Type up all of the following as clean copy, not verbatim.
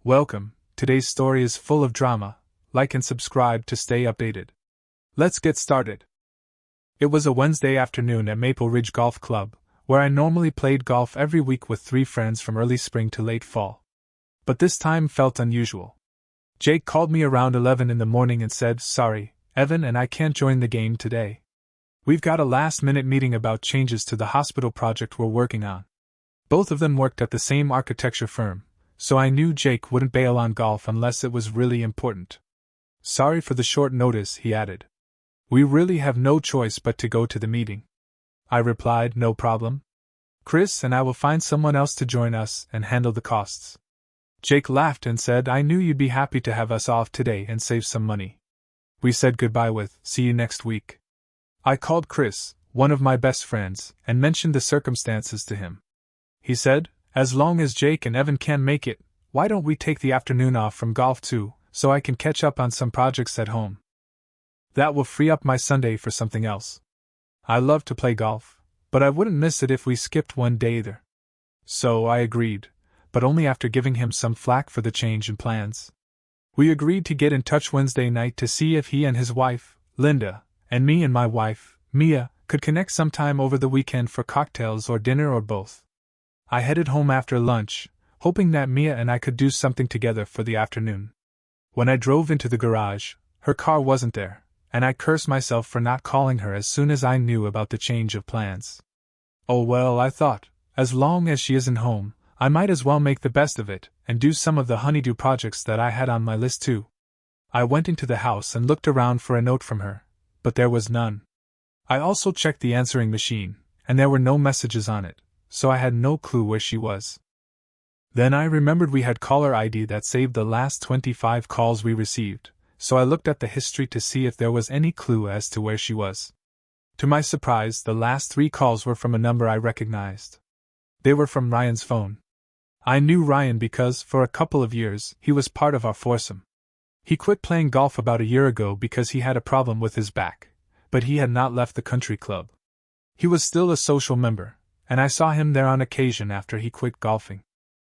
Welcome, today's story is full of drama. Like and subscribe to stay updated. Let's get started. It was a Wednesday afternoon at Maple Ridge Golf Club, where I normally played golf every week with 3 friends from early spring to late fall. But this time felt unusual. Jake called me around 11 in the morning and said, "Sorry, Evan and I can't join the game today. We've got a last-minute meeting about changes to the hospital project we're working on." Both of them worked at the same architecture firm, so I knew Jake wouldn't bail on golf unless it was really important. "Sorry for the short notice," he added. "We really have no choice but to go to the meeting." I replied, "No problem. Chris and I will find someone else to join us and handle the costs." Jake laughed and said, "I knew you'd be happy to have us off today and save some money." We said goodbye with, "See you next week." I called Chris, one of my best friends, and mentioned the circumstances to him. He said, "As long as Jake and Evan can make it, why don't we take the afternoon off from golf too, so I can catch up on some projects at home? That will free up my Sunday for something else. I love to play golf, but I wouldn't miss it if we skipped one day either." So I agreed, but only after giving him some flack for the change in plans. We agreed to get in touch Wednesday night to see if he and his wife, Linda, and me and my wife, Mia, could connect sometime over the weekend for cocktails or dinner or both. I headed home after lunch, hoping that Mia and I could do something together for the afternoon. When I drove into the garage, her car wasn't there, and I cursed myself for not calling her as soon as I knew about the change of plans. Oh well, I thought, as long as she isn't home, I might as well make the best of it and do some of the honeydew projects that I had on my list too. I went into the house and looked around for a note from her, but there was none. I also checked the answering machine, and there were no messages on it, so I had no clue where she was. Then I remembered we had caller ID that saved the last 25 calls we received, so I looked at the history to see if there was any clue as to where she was. To my surprise, the last 3 calls were from a number I recognized. They were from Ryan's phone. I knew Ryan because, for a couple of years, he was part of our foursome. He quit playing golf about a year ago because he had a problem with his back, but he had not left the country club. He was still a social member, and I saw him there on occasion after he quit golfing.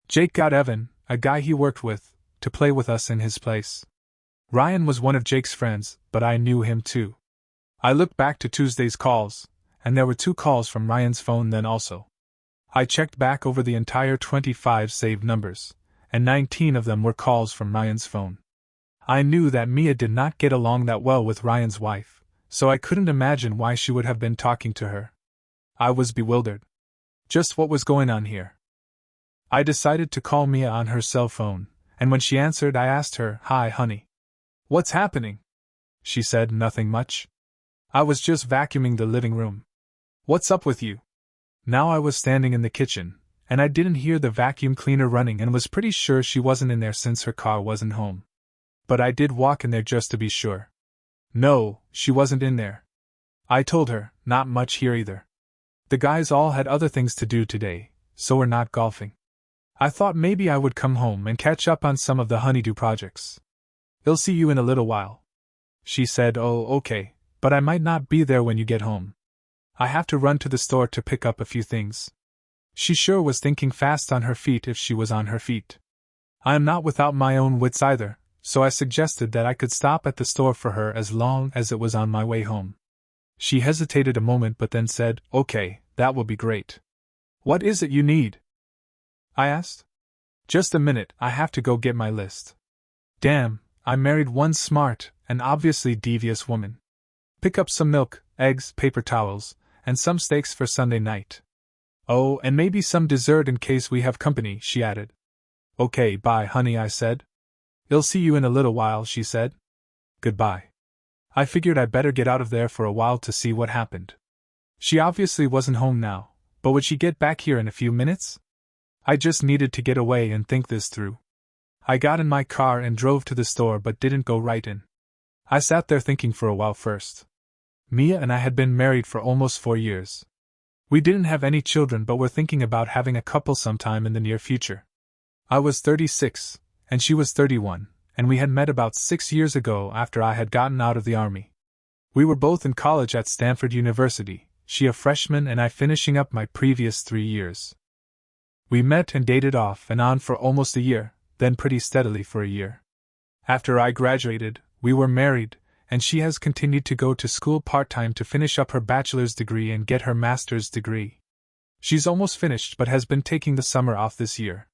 Jake got Evan, a guy he worked with, to play with us in his place. Ryan was one of Jake's friends, but I knew him too. I looked back to Tuesday's calls, and there were 2 calls from Ryan's phone then also. I checked back over the entire 25 saved numbers, and 19 of them were calls from Ryan's phone. I knew that Mia did not get along that well with Ryan's wife, so I couldn't imagine why she would have been talking to her. I was bewildered. Just what was going on here? I decided to call Mia on her cell phone, and when she answered I asked her, "Hi, honey. What's happening?" She said, "Nothing much. I was just vacuuming the living room." "What's up with you?" Now I was standing in the kitchen, and I didn't hear the vacuum cleaner running and was pretty sure she wasn't in there since her car wasn't home. But I did walk in there just to be sure. No, she wasn't in there. I told her, "Not much here either. The guys all had other things to do today, so we're not golfing. I thought maybe I would come home and catch up on some of the honeydew projects. I'll see you in a little while." She said, "Oh, okay, but I might not be there when you get home. I have to run to the store to pick up a few things." She sure was thinking fast on her feet if she was on her feet. I am not without my own wits either, so I suggested that I could stop at the store for her as long as it was on my way home. She hesitated a moment but then said, "Okay, that will be great. What is it you need?" I asked. "Just a minute, I have to go get my list. Damn, I married one smart and obviously devious woman. Pick up some milk, eggs, paper towels, and some steaks for Sunday night. Oh, and maybe some dessert in case we have company," she added. "Okay, bye, honey," I said. "I'll see you in a little while," she said. Goodbye. I figured I'd better get out of there for a while to see what happened. She obviously wasn't home now, but would she get back here in a few minutes? I just needed to get away and think this through. I got in my car and drove to the store but didn't go right in. I sat there thinking for a while first. Mia and I had been married for almost 4 years. We didn't have any children but were thinking about having a couple sometime in the near future. I was 36, and she was 31, and we had met about 6 years ago after I had gotten out of the army. We were both in college at Stanford University, she a freshman and I finishing up my previous 3 years. We met and dated off and on for almost a year, then pretty steadily for a year. After I graduated, we were married, and she has continued to go to school part-time to finish up her bachelor's degree and get her master's degree. She's almost finished but has been taking the summer off this year.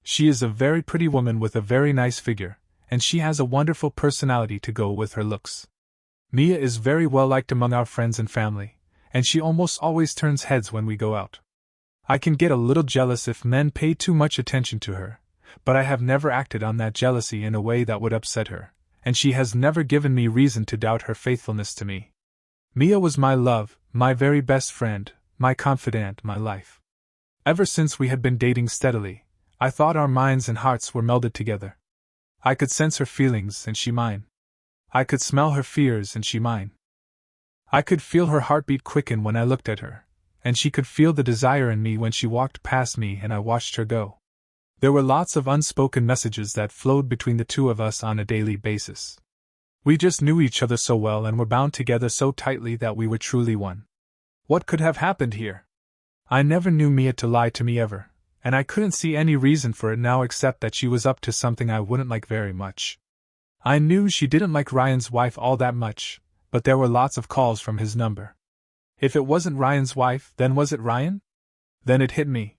She is a very pretty woman with a very nice figure, and she has a wonderful personality to go with her looks. Mia is very well liked among our friends and family, and she almost always turns heads when we go out. I can get a little jealous if men pay too much attention to her, but I have never acted on that jealousy in a way that would upset her, and she has never given me reason to doubt her faithfulness to me. Mia was my love, my very best friend, my confidant, my life. Ever since we had been dating steadily, I thought our minds and hearts were melded together. I could sense her feelings and she mine. I could smell her fears and she mine. I could feel her heartbeat quicken when I looked at her, and she could feel the desire in me when she walked past me and I watched her go. There were lots of unspoken messages that flowed between the two of us on a daily basis. We just knew each other so well and were bound together so tightly that we were truly one. What could have happened here? I never knew Mia to lie to me ever, and I couldn't see any reason for it now except that she was up to something I wouldn't like very much. I knew she didn't like Ryan's wife all that much, but there were lots of calls from his number. If it wasn't Ryan's wife, then was it Ryan? Then it hit me.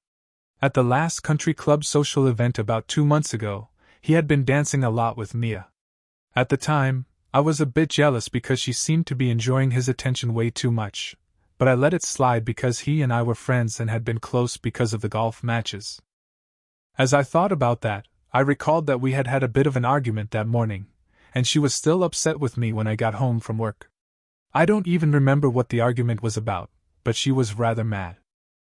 At the last country club social event about 2 months ago, he had been dancing a lot with Mia. At the time, I was a bit jealous because she seemed to be enjoying his attention way too much, but I let it slide because he and I were friends and had been close because of the golf matches. As I thought about that, I recalled that we had had a bit of an argument that morning, and she was still upset with me when I got home from work. I don't even remember what the argument was about, but she was rather mad.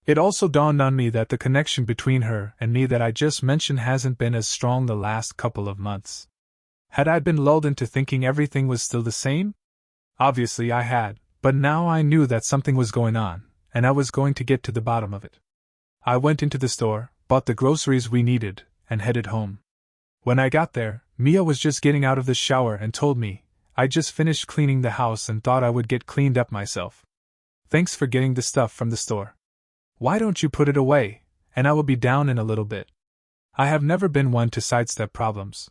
It also dawned on me that the connection between her and me that I just mentioned hasn't been as strong the last couple of months. Had I been lulled into thinking everything was still the same? Obviously I had, but now I knew that something was going on, and I was going to get to the bottom of it. I went into the store, bought the groceries we needed, and headed home. When I got there, Mia was just getting out of the shower and told me, "I just finished cleaning the house and thought I would get cleaned up myself. Thanks for getting the stuff from the store. Why don't you put it away, and I will be down in a little bit." I have never been one to sidestep problems.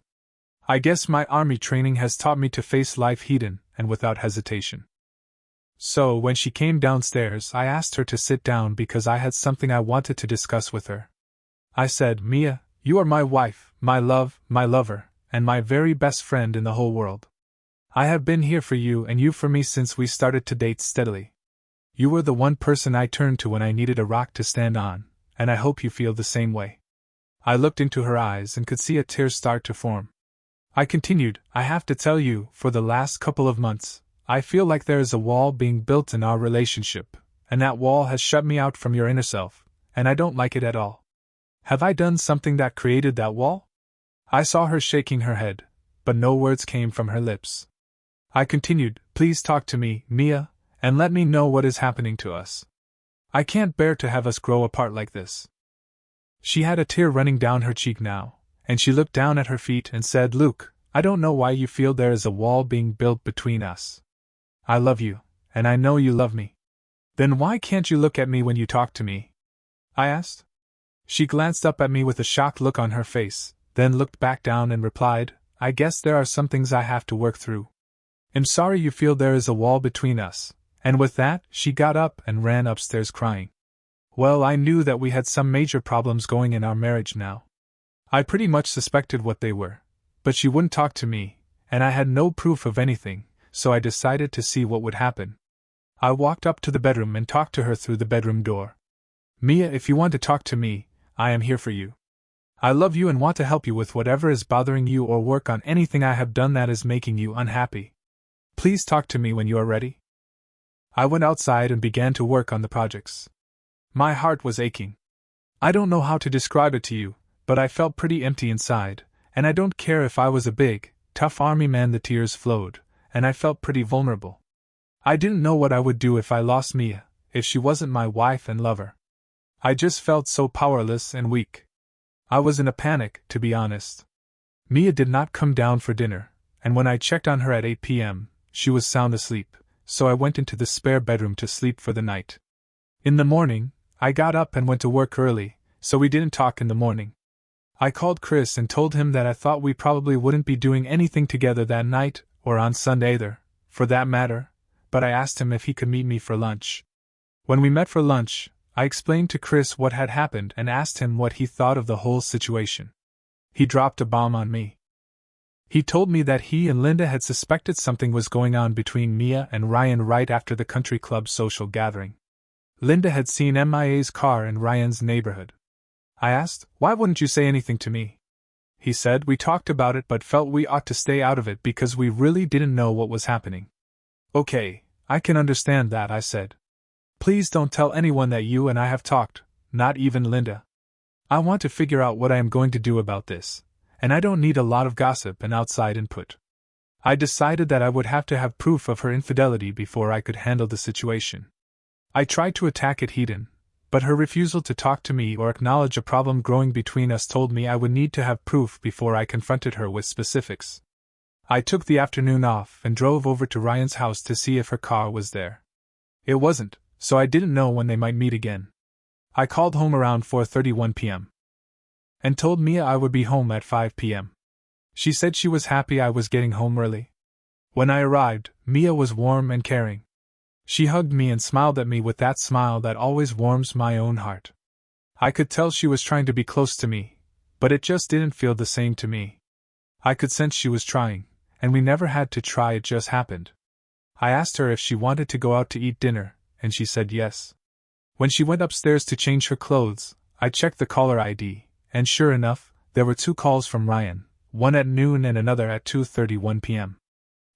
I guess my army training has taught me to face life head-on and without hesitation. So when she came downstairs, I asked her to sit down because I had something I wanted to discuss with her. I said, "Mia, you are my wife, my love, my lover, and my very best friend in the whole world. I have been here for you and you for me since we started to date steadily. You were the one person I turned to when I needed a rock to stand on, and I hope you feel the same way." I looked into her eyes and could see a tear start to form. I continued, "I have to tell you, for the last couple of months, I feel like there is a wall being built in our relationship, and that wall has shut me out from your inner self, and I don't like it at all. Have I done something that created that wall?" I saw her shaking her head, but no words came from her lips. I continued, "Please talk to me, Mia, and let me know what is happening to us. I can't bear to have us grow apart like this." She had a tear running down her cheek now, and she looked down at her feet and said, "Luke, I don't know why you feel there is a wall being built between us. I love you, and I know you love me. Then why can't you look at me when you talk to me?" I asked. She glanced up at me with a shocked look on her face, then looked back down and replied, "I guess there are some things I have to work through. I'm sorry you feel there is a wall between us," and with that, she got up and ran upstairs crying. Well, I knew that we had some major problems going in our marriage now. I pretty much suspected what they were, but she wouldn't talk to me, and I had no proof of anything, so I decided to see what would happen. I walked up to the bedroom and talked to her through the bedroom door. "Mia, if you want to talk to me, I am here for you. I love you and want to help you with whatever is bothering you or work on anything I have done that is making you unhappy. Please talk to me when you are ready." I went outside and began to work on the projects. My heart was aching. I don't know how to describe it to you, but I felt pretty empty inside, and I don't care if I was a big, tough army man, the tears flowed, and I felt pretty vulnerable. I didn't know what I would do if I lost Mia, if she wasn't my wife and lover. I just felt so powerless and weak. I was in a panic, to be honest. Mia did not come down for dinner, and when I checked on her at 8 p.m., she was sound asleep, so I went into the spare bedroom to sleep for the night. In the morning, I got up and went to work early, so we didn't talk in the morning. I called Chris and told him that I thought we probably wouldn't be doing anything together that night, or on Sunday either, for that matter, but I asked him if he could meet me for lunch. When we met for lunch, I explained to Chris what had happened and asked him what he thought of the whole situation. He dropped a bomb on me. He told me that he and Linda had suspected something was going on between Mia and Ryan right after the country club social gathering. Linda had seen MIA's car in Ryan's neighborhood. I asked, "Why wouldn't you say anything to me?" He said, "We talked about it but felt we ought to stay out of it because we really didn't know what was happening." "Okay, I can understand that," I said. "Please don't tell anyone that you and I have talked, not even Linda. I want to figure out what I am going to do about this, and I don't need a lot of gossip and outside input." I decided that I would have to have proof of her infidelity before I could handle the situation. I tried to attack it head-on, but her refusal to talk to me or acknowledge a problem growing between us told me I would need to have proof before I confronted her with specifics. I took the afternoon off and drove over to Ryan's house to see if her car was there. It wasn't, so I didn't know when they might meet again. I called home around 4:31 p.m. and told Mia I would be home at 5 p.m. She said she was happy I was getting home early. When I arrived, Mia was warm and caring. She hugged me and smiled at me with that smile that always warms my own heart. I could tell she was trying to be close to me, but it just didn't feel the same to me. I could sense she was trying, and we never had to try, it just happened. I asked her if she wanted to go out to eat dinner, and she said yes. When she went upstairs to change her clothes, I checked the caller ID, and sure enough, there were 2 calls from Ryan, one at noon and another at 2:31 p.m.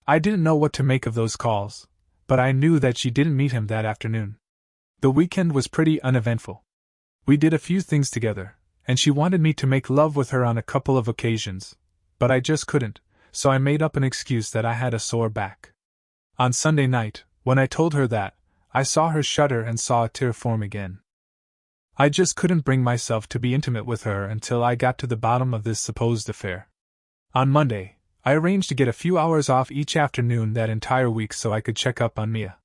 I didn't know what to make of those calls, but I knew that she didn't meet him that afternoon. The weekend was pretty uneventful. We did a few things together, and she wanted me to make love with her on a couple of occasions, but I just couldn't, so I made up an excuse that I had a sore back. On Sunday night, when I told her that, I saw her shudder and saw a tear form again. I just couldn't bring myself to be intimate with her until I got to the bottom of this supposed affair. On Monday, I arranged to get a few hours off each afternoon that entire week so I could check up on Mia.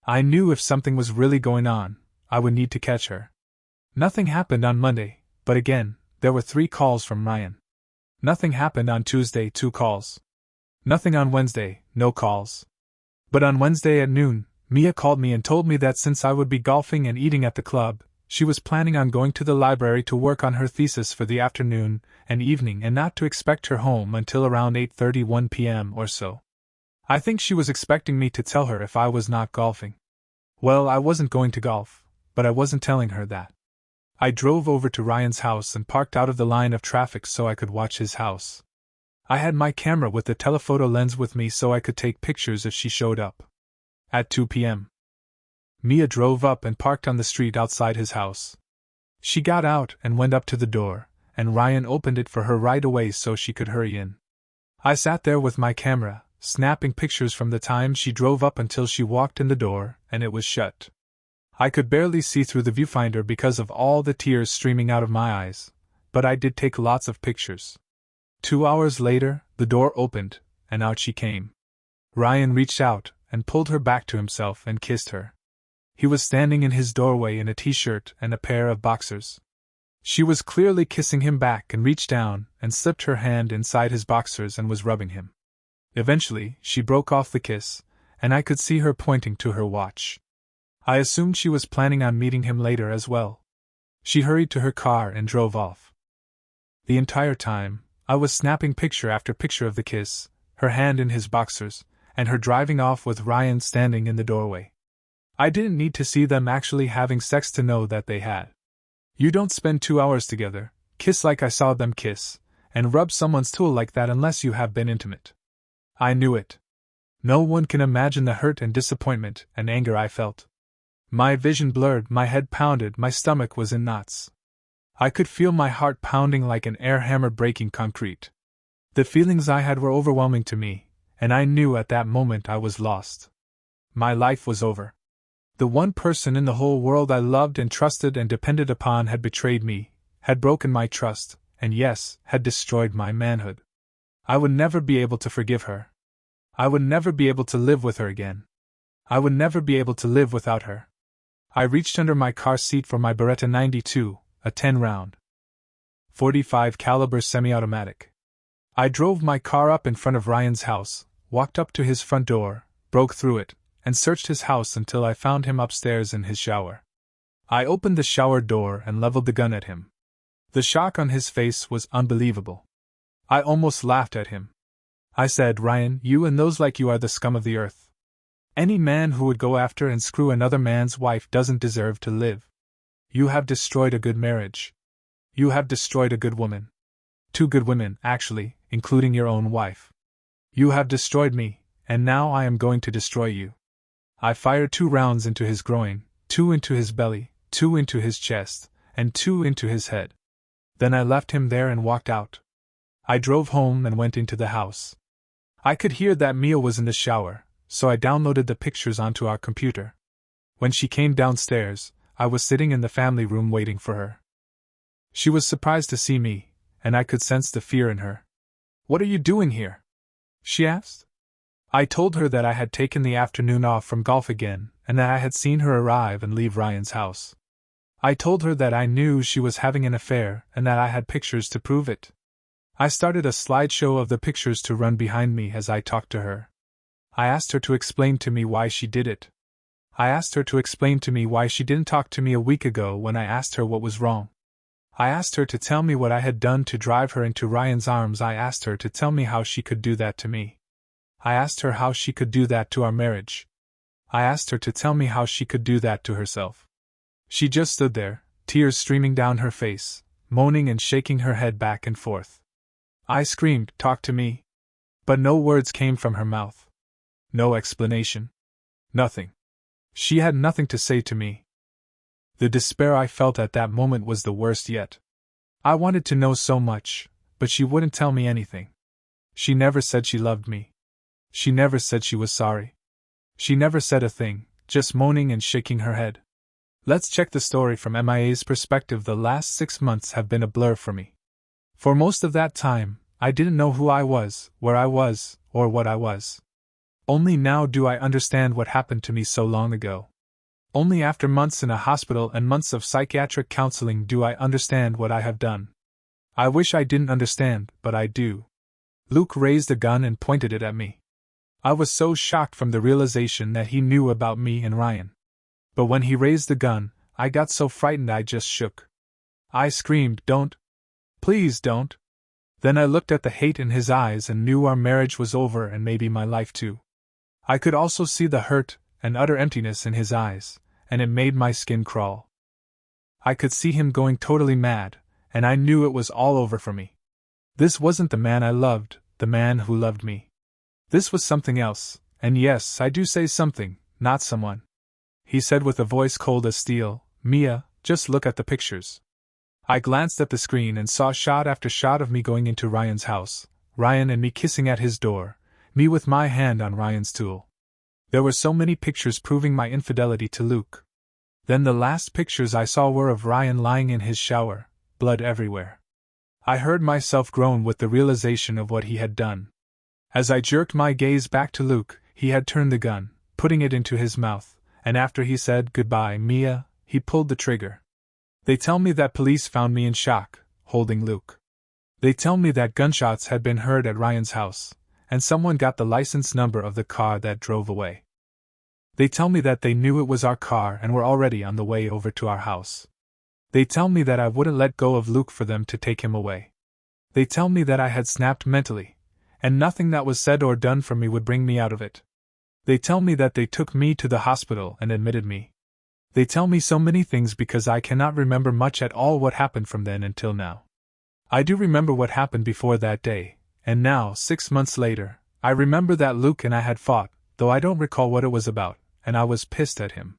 I knew if something was really going on, I would need to catch her. Nothing happened on Monday, but again, there were 3 calls from Ryan. Nothing happened on Tuesday, 2 calls. Nothing on Wednesday, no calls. But on Wednesday at noon, Mia called me and told me that since I would be golfing and eating at the club, she was planning on going to the library to work on her thesis for the afternoon and evening and not to expect her home until around 8:31 p.m. or so. I think she was expecting me to tell her if I was not golfing. Well, I wasn't going to golf, but I wasn't telling her that. I drove over to Ryan's house and parked out of the line of traffic so I could watch his house. I had my camera with the telephoto lens with me so I could take pictures if she showed up. At 2 p.m. Mia drove up and parked on the street outside his house. She got out and went up to the door, and Ryan opened it for her right away so she could hurry in. I sat there with my camera, snapping pictures from the time she drove up until she walked in the door, and it was shut. I could barely see through the viewfinder because of all the tears streaming out of my eyes, but I did take lots of pictures. 2 hours later, the door opened, and out she came. Ryan reached out and pulled her back to himself and kissed her. He was standing in his doorway in a t-shirt and a pair of boxers. She was clearly kissing him back and reached down and slipped her hand inside his boxers and was rubbing him. Eventually, she broke off the kiss, and I could see her pointing to her watch. I assumed she was planning on meeting him later as well. She hurried to her car and drove off. The entire time, I was snapping picture after picture of the kiss, her hand in his boxers, and her driving off with Ryan standing in the doorway. I didn't need to see them actually having sex to know that they had. You don't spend 2 hours together, kiss like I saw them kiss, and rub someone's tool like that unless you have been intimate. I knew it. No one can imagine the hurt and disappointment and anger I felt. My vision blurred, my head pounded, my stomach was in knots. I could feel my heart pounding like an air hammer breaking concrete. The feelings I had were overwhelming to me, and I knew at that moment I was lost. My life was over. The one person in the whole world I loved and trusted and depended upon had betrayed me, had broken my trust, and yes, had destroyed my manhood. I would never be able to forgive her. I would never be able to live with her again. I would never be able to live without her. I reached under my car seat for my Beretta 92, a 10-round .45 caliber semi-automatic. I drove my car up in front of Ryan's house, walked up to his front door, broke through it, and searched his house until I found him upstairs in his shower. I opened the shower door and leveled the gun at him. The shock on his face was unbelievable. I almost laughed at him. I said, "Ryan, you and those like you are the scum of the earth. Any man who would go after and screw another man's wife doesn't deserve to live. You have destroyed a good marriage. You have destroyed a good woman. 2 good women, actually, including your own wife. You have destroyed me, and now I am going to destroy you." I fired 2 rounds into his groin, 2 into his belly, 2 into his chest, and 2 into his head. Then I left him there and walked out. I drove home and went into the house. I could hear that Mia was in the shower, so I downloaded the pictures onto our computer. When she came downstairs, I was sitting in the family room waiting for her. She was surprised to see me, and I could sense the fear in her. "What are you doing here?" she asked. I told her that I had taken the afternoon off from golf again, and that I had seen her arrive and leave Ryan's house. I told her that I knew she was having an affair and that I had pictures to prove it. I started a slideshow of the pictures to run behind me as I talked to her. I asked her to explain to me why she did it. I asked her to explain to me why she didn't talk to me a week ago when I asked her what was wrong. I asked her to tell me what I had done to drive her into Ryan's arms. I asked her to tell me how she could do that to me. I asked her how she could do that to our marriage. I asked her to tell me how she could do that to herself. She just stood there, tears streaming down her face, moaning and shaking her head back and forth. I screamed, "Talk to me!" But no words came from her mouth. No explanation. Nothing. She had nothing to say to me. The despair I felt at that moment was the worst yet. I wanted to know so much, but she wouldn't tell me anything. She never said she loved me. She never said she was sorry. She never said a thing, just moaning and shaking her head. Let's check the story from MIA's perspective. The last 6 months have been a blur for me. For most of that time, I didn't know who I was, where I was, or what I was. Only now do I understand what happened to me so long ago. Only after months in a hospital and months of psychiatric counseling do I understand what I have done. I wish I didn't understand, but I do. Luke raised a gun and pointed it at me. I was so shocked from the realization that he knew about me and Ryan. But when he raised the gun, I got so frightened I just shook. I screamed, "Don't! Please don't!" Then I looked at the hate in his eyes and knew our marriage was over and maybe my life too. I could also see the hurt and utter emptiness in his eyes, and it made my skin crawl. I could see him going totally mad, and I knew it was all over for me. This wasn't the man I loved, the man who loved me. This was something else, and yes, I do say something, not someone. He said with a voice cold as steel, "Mia, just look at the pictures." I glanced at the screen and saw shot after shot of me going into Ryan's house, Ryan and me kissing at his door, me with my hand on Ryan's tool. There were so many pictures proving my infidelity to Luke. Then the last pictures I saw were of Ryan lying in his shower, blood everywhere. I heard myself groan with the realization of what he had done. As I jerked my gaze back to Luke, he had turned the gun, putting it into his mouth, and after he said, "Goodbye, Mia," he pulled the trigger. They tell me that police found me in shock, holding Luke. They tell me that gunshots had been heard at Ryan's house, and someone got the license number of the car that drove away. They tell me that they knew it was our car and were already on the way over to our house. They tell me that I wouldn't let go of Luke for them to take him away. They tell me that I had snapped mentally, and nothing that was said or done for me would bring me out of it. They tell me that they took me to the hospital and admitted me. They tell me so many things because I cannot remember much at all what happened from then until now. I do remember what happened before that day, and now, 6 months later, I remember that Luke and I had fought, though I don't recall what it was about, and I was pissed at him.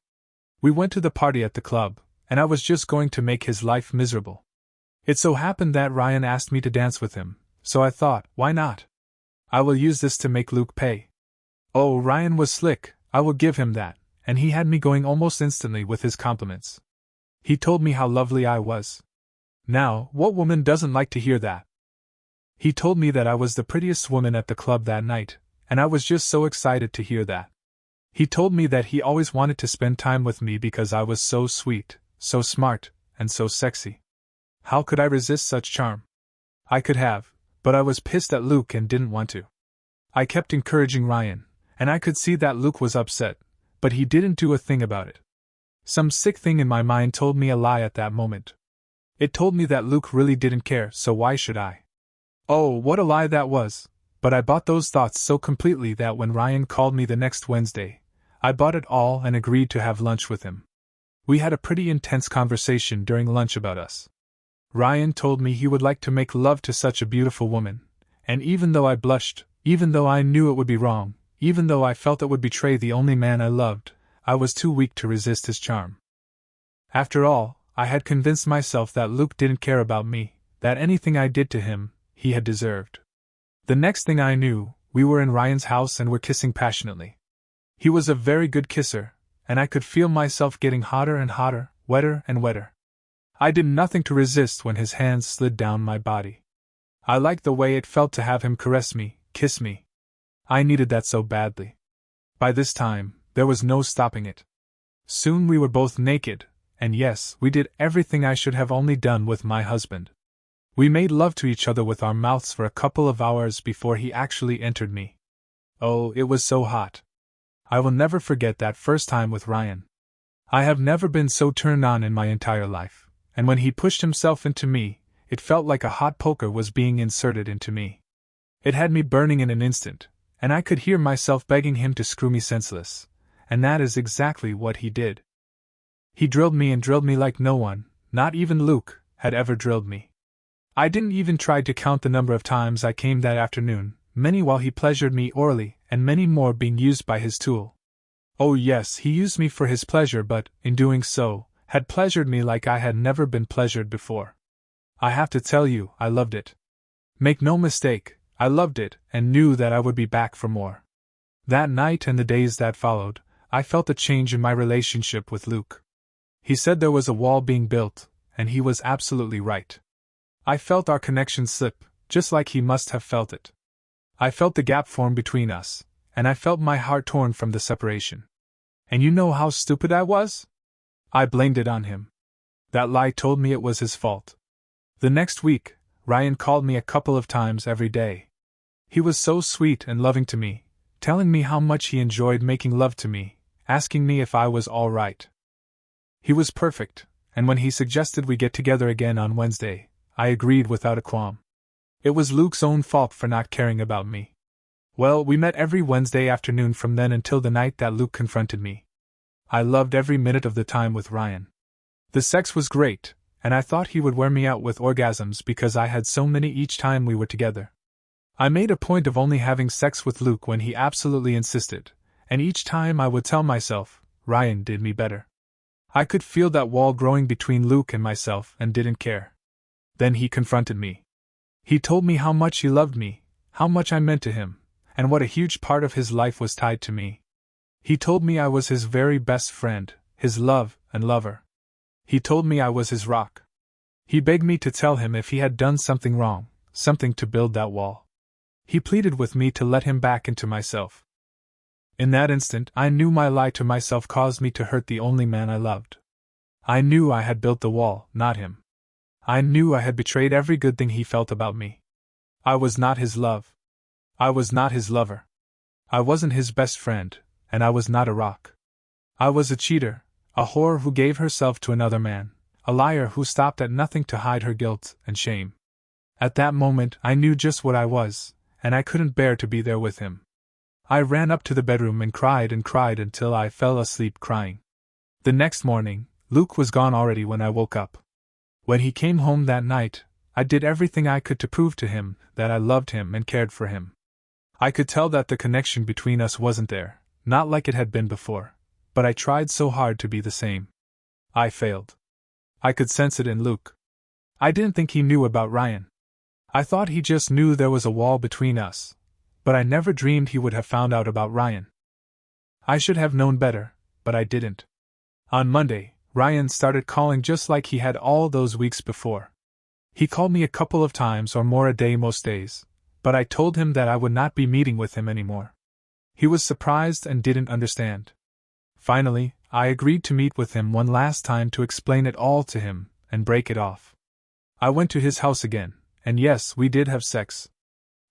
We went to the party at the club, and I was just going to make his life miserable. It so happened that Ryan asked me to dance with him, so I thought, why not? I will use this to make Luke pay. Oh, Ryan was slick, I will give him that, and he had me going almost instantly with his compliments. He told me how lovely I was. Now, what woman doesn't like to hear that? He told me that I was the prettiest woman at the club that night, and I was just so excited to hear that. He told me that he always wanted to spend time with me because I was so sweet, so smart, and so sexy. How could I resist such charm? I could have, but I was pissed at Luke and didn't want to. I kept encouraging Ryan, and I could see that Luke was upset, but he didn't do a thing about it. Some sick thing in my mind told me a lie at that moment. It told me that Luke really didn't care, so why should I? Oh, what a lie that was! But I bought those thoughts so completely that when Ryan called me the next Wednesday, I bought it all and agreed to have lunch with him. We had a pretty intense conversation during lunch about us. Ryan told me he would like to make love to such a beautiful woman, and even though I blushed, even though I knew it would be wrong, even though I felt it would betray the only man I loved, I was too weak to resist his charm. After all, I had convinced myself that Luke didn't care about me, that anything I did to him, he had deserved. The next thing I knew, we were in Ryan's house and were kissing passionately. He was a very good kisser, and I could feel myself getting hotter and hotter, wetter and wetter. I did nothing to resist when his hands slid down my body. I liked the way it felt to have him caress me, kiss me. I needed that so badly. By this time, there was no stopping it. Soon we were both naked, and yes, we did everything I should have only done with my husband. We made love to each other with our mouths for a couple of hours before he actually entered me. Oh, it was so hot. I will never forget that first time with Ryan. I have never been so turned on in my entire life, and when he pushed himself into me, it felt like a hot poker was being inserted into me. It had me burning in an instant, and I could hear myself begging him to screw me senseless, and that is exactly what he did. He drilled me and drilled me like no one, not even Luke, had ever drilled me. I didn't even try to count the number of times I came that afternoon, many while he pleasured me orally, and many more being used by his tool. Oh yes, he used me for his pleasure, but, in doing so, had pleasured me like I had never been pleasured before. I have to tell you, I loved it. Make no mistake, I loved it, and knew that I would be back for more. That night and the days that followed, I felt a change in my relationship with Luke. He said there was a wall being built, and he was absolutely right. I felt our connection slip, just like he must have felt it. I felt the gap form between us, and I felt my heart torn from the separation. And you know how stupid I was? I blamed it on him. That lie told me it was his fault. The next week, Ryan called me a couple of times every day. He was so sweet and loving to me, telling me how much he enjoyed making love to me, asking me if I was all right. He was perfect, and when he suggested we get together again on Wednesday, I agreed without a qualm. It was Luke's own fault for not caring about me. Well, we met every Wednesday afternoon from then until the night that Luke confronted me. I loved every minute of the time with Ryan. The sex was great, and I thought he would wear me out with orgasms because I had so many each time we were together. I made a point of only having sex with Luke when he absolutely insisted, and each time I would tell myself, Ryan did me better. I could feel that wall growing between Luke and myself and didn't care. Then he confronted me. He told me how much he loved me, how much I meant to him, and what a huge part of his life was tied to me. He told me I was his very best friend, his love and lover. He told me I was his rock. He begged me to tell him if he had done something wrong, something to build that wall. He pleaded with me to let him back into myself. In that instant, I knew my lie to myself caused me to hurt the only man I loved. I knew I had built the wall, not him. I knew I had betrayed every good thing he felt about me. I was not his love. I was not his lover. I wasn't his best friend, and I was not a rock. I was a cheater, a whore who gave herself to another man, a liar who stopped at nothing to hide her guilt and shame. At that moment I knew just what I was, and I couldn't bear to be there with him. I ran up to the bedroom and cried until I fell asleep crying. The next morning, Luke was gone already when I woke up. When he came home that night, I did everything I could to prove to him that I loved him and cared for him. I could tell that the connection between us wasn't there, not like it had been before, but I tried so hard to be the same. I failed. I could sense it in Luke. I didn't think he knew about Ryan. I thought he just knew there was a wall between us, but I never dreamed he would have found out about Ryan. I should have known better, but I didn't. On Monday, Ryan started calling just like he had all those weeks before. He called me a couple of times or more a day most days, but I told him that I would not be meeting with him anymore. He was surprised and didn't understand. Finally, I agreed to meet with him one last time to explain it all to him and break it off. I went to his house again, and yes, we did have sex.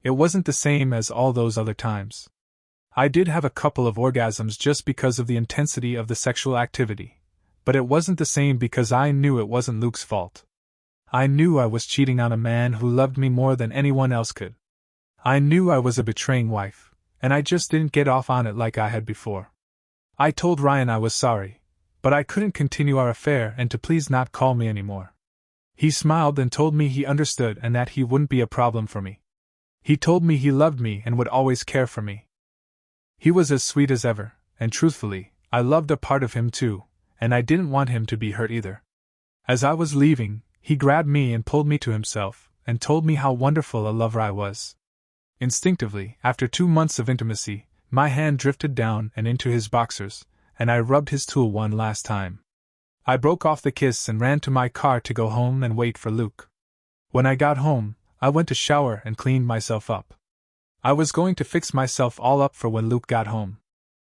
It wasn't the same as all those other times. I did have a couple of orgasms just because of the intensity of the sexual activity, but it wasn't the same because I knew it wasn't Luke's fault. I knew I was cheating on a man who loved me more than anyone else could. I knew I was a betraying wife, and I just didn't get off on it like I had before. I told Ryan I was sorry, but I couldn't continue our affair and to please not call me anymore. He smiled and told me he understood and that he wouldn't be a problem for me. He told me he loved me and would always care for me. He was as sweet as ever, and truthfully, I loved a part of him too, and I didn't want him to be hurt either. As I was leaving, he grabbed me and pulled me to himself, and told me how wonderful a lover I was. Instinctively, after 2 months of intimacy, my hand drifted down and into his boxers, and I rubbed his tool one last time. I broke off the kiss and ran to my car to go home and wait for Luke. When I got home, I went to shower and cleaned myself up. I was going to fix myself all up for when Luke got home.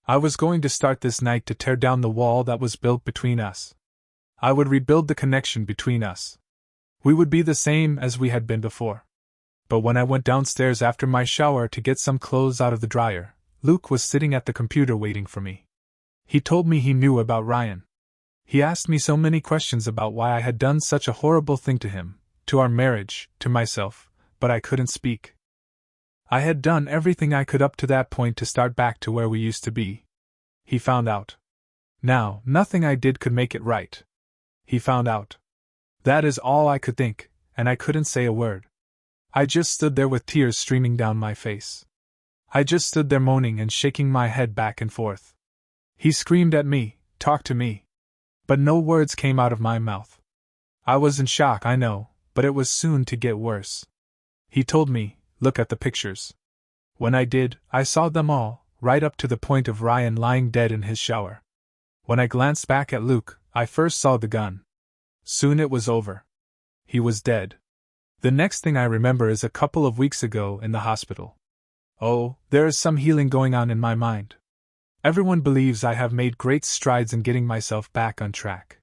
I was going to start this night to tear down the wall that was built between us. I would rebuild the connection between us. We would be the same as we had been before. But when I went downstairs after my shower to get some clothes out of the dryer, Luke was sitting at the computer waiting for me. He told me he knew about Ryan. He asked me so many questions about why I had done such a horrible thing to him, to our marriage, to myself, but I couldn't speak. I had done everything I could up to that point to start back to where we used to be. He found out. Now, nothing I did could make it right. He found out. That is all I could think, and I couldn't say a word. I just stood there with tears streaming down my face. I just stood there moaning and shaking my head back and forth. He screamed at me, talked to me. But no words came out of my mouth. I was in shock, I know, but it was soon to get worse. He told me, look at the pictures. When I did, I saw them all, right up to the point of Ryan lying dead in his shower. When I glanced back at Luke, I first saw the gun. Soon it was over. He was dead. The next thing I remember is a couple of weeks ago in the hospital. Oh, there is some healing going on in my mind. Everyone believes I have made great strides in getting myself back on track.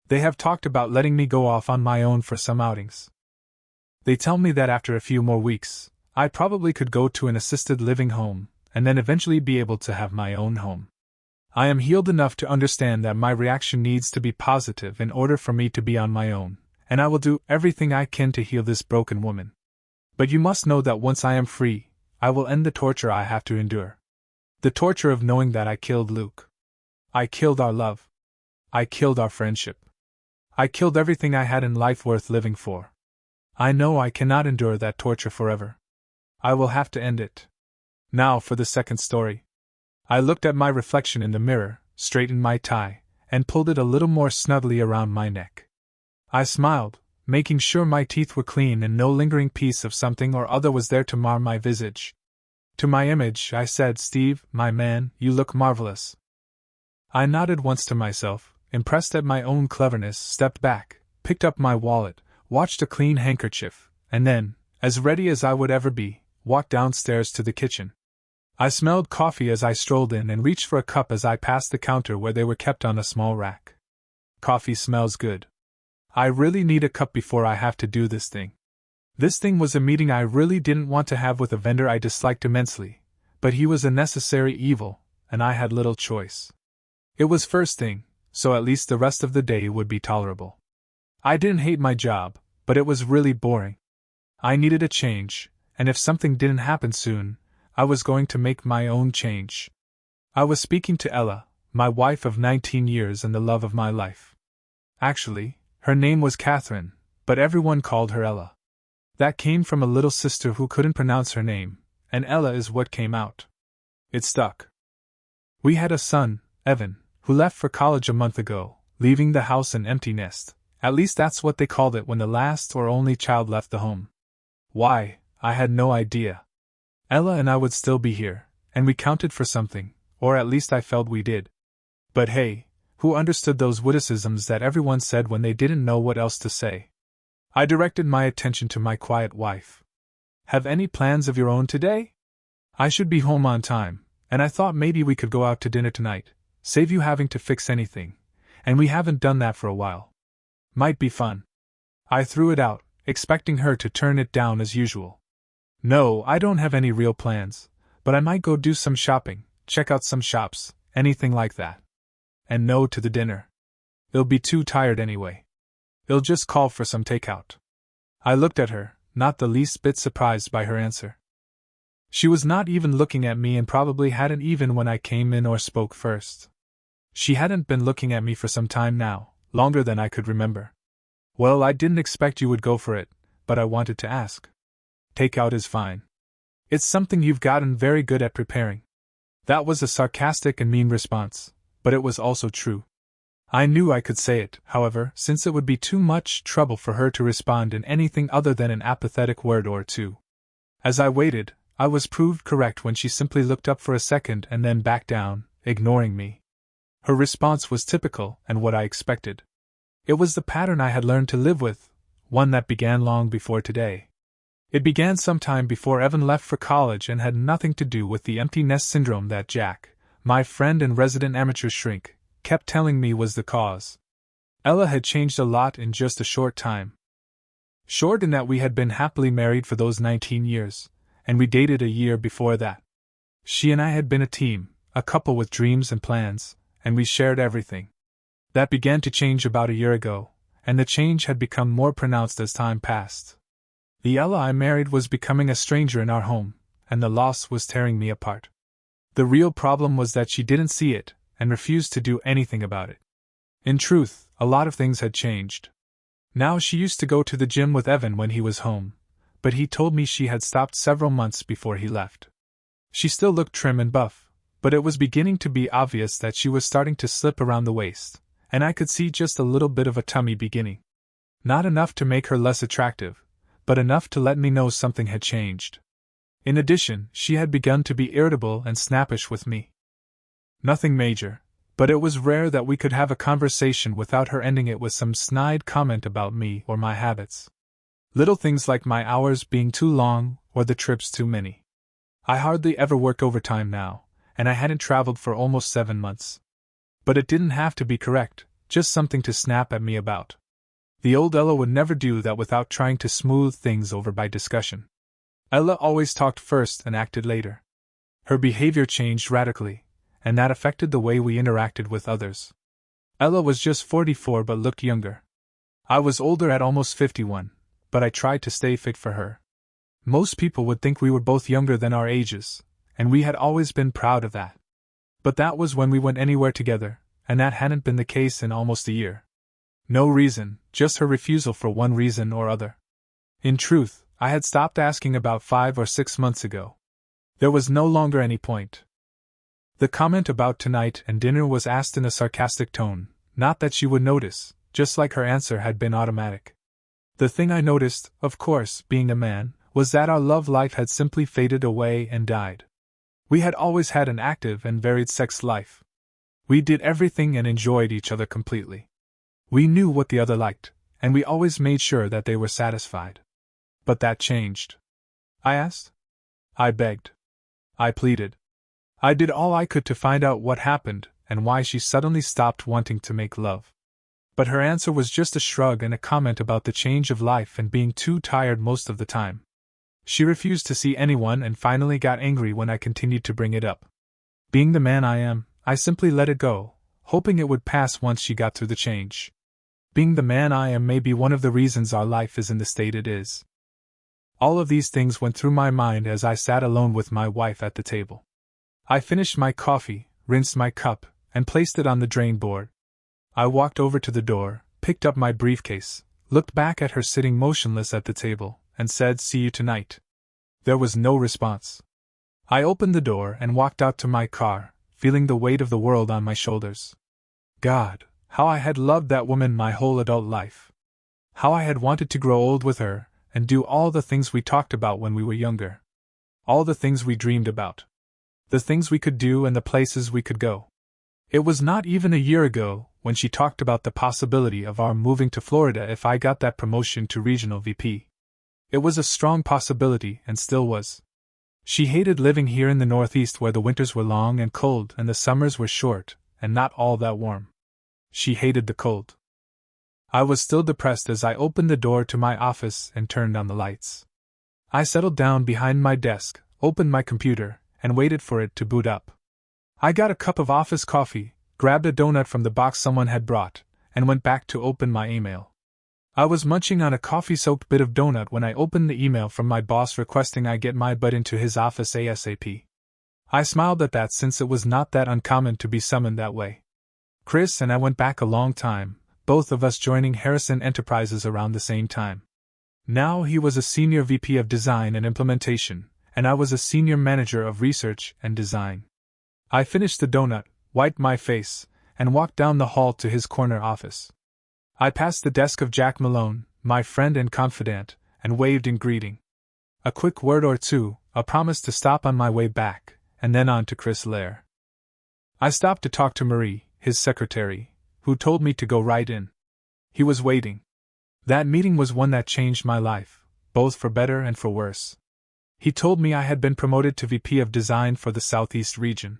They have talked about letting me go off on my own for some outings. They tell me that after a few more weeks, I probably could go to an assisted living home, and then eventually be able to have my own home. I am healed enough to understand that my reaction needs to be positive in order for me to be on my own, and I will do everything I can to heal this broken woman. But you must know that once I am free, I will end the torture I have to endure. The torture of knowing that I killed Luke. I killed our love. I killed our friendship. I killed everything I had in life worth living for. I know I cannot endure that torture forever. I will have to end it. Now for the second story. I looked at my reflection in the mirror, straightened my tie, and pulled it a little more snugly around my neck. I smiled, making sure my teeth were clean and no lingering piece of something or other was there to mar my visage. To my image, I said, "Steve, my man, you look marvelous." I nodded once to myself, impressed at my own cleverness, stepped back, picked up my wallet, watched a clean handkerchief, and then, as ready as I would ever be, walked downstairs to the kitchen. I smelled coffee as I strolled in and reached for a cup as I passed the counter where they were kept on a small rack. Coffee smells good. I really need a cup before I have to do this thing. This thing was a meeting I really didn't want to have with a vendor I disliked immensely, but he was a necessary evil, and I had little choice. It was first thing, so at least the rest of the day would be tolerable. I didn't hate my job, but it was really boring. I needed a change, and if something didn't happen soon, I was going to make my own change. I was speaking to Ella, my wife of 19 years and the love of my life. Actually, her name was Catherine, but everyone called her Ella. That came from a little sister who couldn't pronounce her name, and Ella is what came out. It stuck. We had a son, Evan, who left for college a month ago, leaving the house an empty nest. At least that's what they called it when the last or only child left the home. Why, I had no idea. Ella and I would still be here, and we counted for something, or at least I felt we did. But hey, who understood those witticisms that everyone said when they didn't know what else to say? I directed my attention to my quiet wife. Have any plans of your own today? I should be home on time, and I thought maybe we could go out to dinner tonight, save you having to fix anything, and we haven't done that for a while. Might be fun. I threw it out, expecting her to turn it down as usual. No, I don't have any real plans, but I might go do some shopping, check out some shops, anything like that. And no to the dinner. I'll be too tired anyway. I'll just call for some takeout. I looked at her, not the least bit surprised by her answer. She was not even looking at me and probably hadn't even when I came in or spoke first. She hadn't been looking at me for some time now, longer than I could remember. Well, I didn't expect you would go for it, but I wanted to ask. Takeout is fine. It's something you've gotten very good at preparing. That was a sarcastic and mean response, but it was also true. I knew I could say it, however, since it would be too much trouble for her to respond in anything other than an apathetic word or two. As I waited, I was proved correct when she simply looked up for a second and then back down, ignoring me. Her response was typical and what I expected. It was the pattern I had learned to live with, one that began long before today. It began sometime before Evan left for college and had nothing to do with the empty nest syndrome that Jack, my friend and resident amateur shrink, kept telling me was the cause. Ella had changed a lot in just a short time. Short in that we had been happily married for those 19 years, and we dated a year before that. She and I had been a team, a couple with dreams and plans, and we shared everything. That began to change about a year ago, and the change had become more pronounced as time passed. The Ella I married was becoming a stranger in our home, and the loss was tearing me apart. The real problem was that she didn't see it, and refused to do anything about it. In truth, a lot of things had changed. Now she used to go to the gym with Evan when he was home, but he told me she had stopped several months before he left. She still looked trim and buff, but it was beginning to be obvious that she was starting to slip around the waist, and I could see just a little bit of a tummy beginning. Not enough to make her less attractive, but enough to let me know something had changed. In addition, she had begun to be irritable and snappish with me. Nothing major, but it was rare that we could have a conversation without her ending it with some snide comment about me or my habits. Little things like my hours being too long or the trips too many. I hardly ever work overtime now, and I hadn't traveled for almost 7 months. But it didn't have to be correct, just something to snap at me about. The old Ella would never do that without trying to smooth things over by discussion. Ella always talked first and acted later. Her behavior changed radically, and that affected the way we interacted with others. Ella was just 44 but looked younger. I was older at almost 51, but I tried to stay fit for her. Most people would think we were both younger than our ages, and we had always been proud of that. But that was when we went anywhere together, and that hadn't been the case in almost a year. No reason, just her refusal for one reason or other. In truth, I had stopped asking about 5 or 6 months ago. There was no longer any point. The comment about tonight and dinner was asked in a sarcastic tone, not that she would notice, just like her answer had been automatic. The thing I noticed, of course, being a man, was that our love life had simply faded away and died. We had always had an active and varied sex life. We did everything and enjoyed each other completely. We knew what the other liked, and we always made sure that they were satisfied. But that changed. I asked. I begged. I pleaded. I did all I could to find out what happened and why she suddenly stopped wanting to make love. But her answer was just a shrug and a comment about the change of life and being too tired most of the time. She refused to see anyone and finally got angry when I continued to bring it up. Being the man I am, I simply let it go, hoping it would pass once she got through the change. Being the man I am may be one of the reasons our life is in the state it is. All of these things went through my mind as I sat alone with my wife at the table. I finished my coffee, rinsed my cup, and placed it on the drain board. I walked over to the door, picked up my briefcase, looked back at her sitting motionless at the table, and said, "See you tonight." There was no response. I opened the door and walked out to my car, feeling the weight of the world on my shoulders. God, how I had loved that woman my whole adult life. How I had wanted to grow old with her, and do all the things we talked about when we were younger. All the things we dreamed about. The things we could do and the places we could go. It was not even a year ago when she talked about the possibility of our moving to Florida if I got that promotion to regional VP. It was a strong possibility and still was. She hated living here in the Northeast where the winters were long and cold and the summers were short and not all that warm. She hated the cold. I was still depressed as I opened the door to my office and turned on the lights. I settled down behind my desk, opened my computer, and waited for it to boot up. I got a cup of office coffee, grabbed a donut from the box someone had brought, and went back to open my email. I was munching on a coffee-soaked bit of donut when I opened the email from my boss requesting I get my butt into his office ASAP. I smiled at that since it was not that uncommon to be summoned that way. Chris and I went back a long time, both of us joining Harrison Enterprises around the same time. Now he was a senior VP of design and implementation, and I was a senior manager of research and design. I finished the donut, wiped my face, and walked down the hall to his corner office. I passed the desk of Jack Malone, my friend and confidant, and waved in greeting. A quick word or two, a promise to stop on my way back, and then on to Chris Lair. I stopped to talk to Marie, his secretary, who told me to go right in. He was waiting. That meeting was one that changed my life, both for better and for worse. He told me I had been promoted to VP of Design for the Southeast region.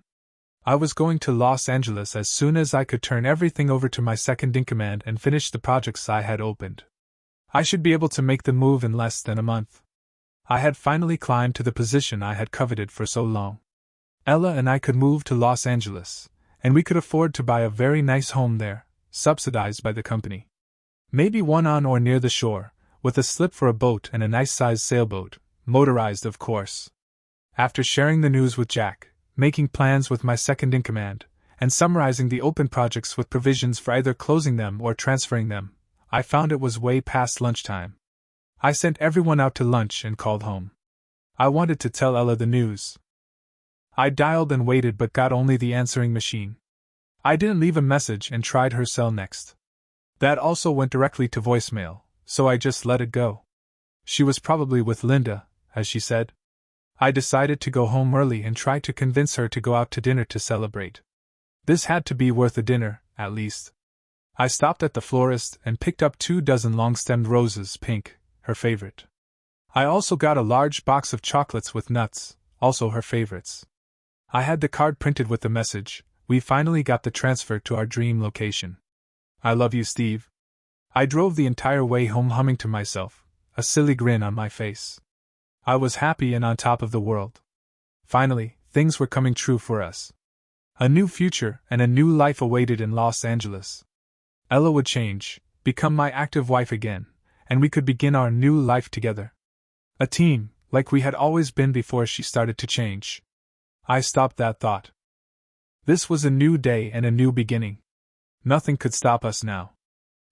I was going to Los Angeles as soon as I could turn everything over to my second-in-command and finish the projects I had opened. I should be able to make the move in less than a month. I had finally climbed to the position I had coveted for so long. Ella and I could move to Los Angeles, and we could afford to buy a very nice home there, subsidized by the company. Maybe one on or near the shore, with a slip for a boat and a nice-sized sailboat, motorized of course. After sharing the news with Jack, making plans with my second-in-command, and summarizing the open projects with provisions for either closing them or transferring them, I found it was way past lunchtime. I sent everyone out to lunch and called home. I wanted to tell Ella the news. I dialed and waited but got only the answering machine. I didn't leave a message and tried her cell next. That also went directly to voicemail, so I just let it go. She was probably with Linda, as she said. I decided to go home early and try to convince her to go out to dinner to celebrate. This had to be worth a dinner, at least. I stopped at the florist and picked up 24 long-stemmed roses, pink, her favorite. I also got a large box of chocolates with nuts, also her favorites. I had the card printed with the message, "We finally got the transfer to our dream location. I love you, Steve." I drove the entire way home humming to myself, a silly grin on my face. I was happy and on top of the world. Finally, things were coming true for us. A new future and a new life awaited in Los Angeles. Ella would change, become my active wife again, and we could begin our new life together. A team, like we had always been before she started to change. I stopped that thought. This was a new day and a new beginning. Nothing could stop us now.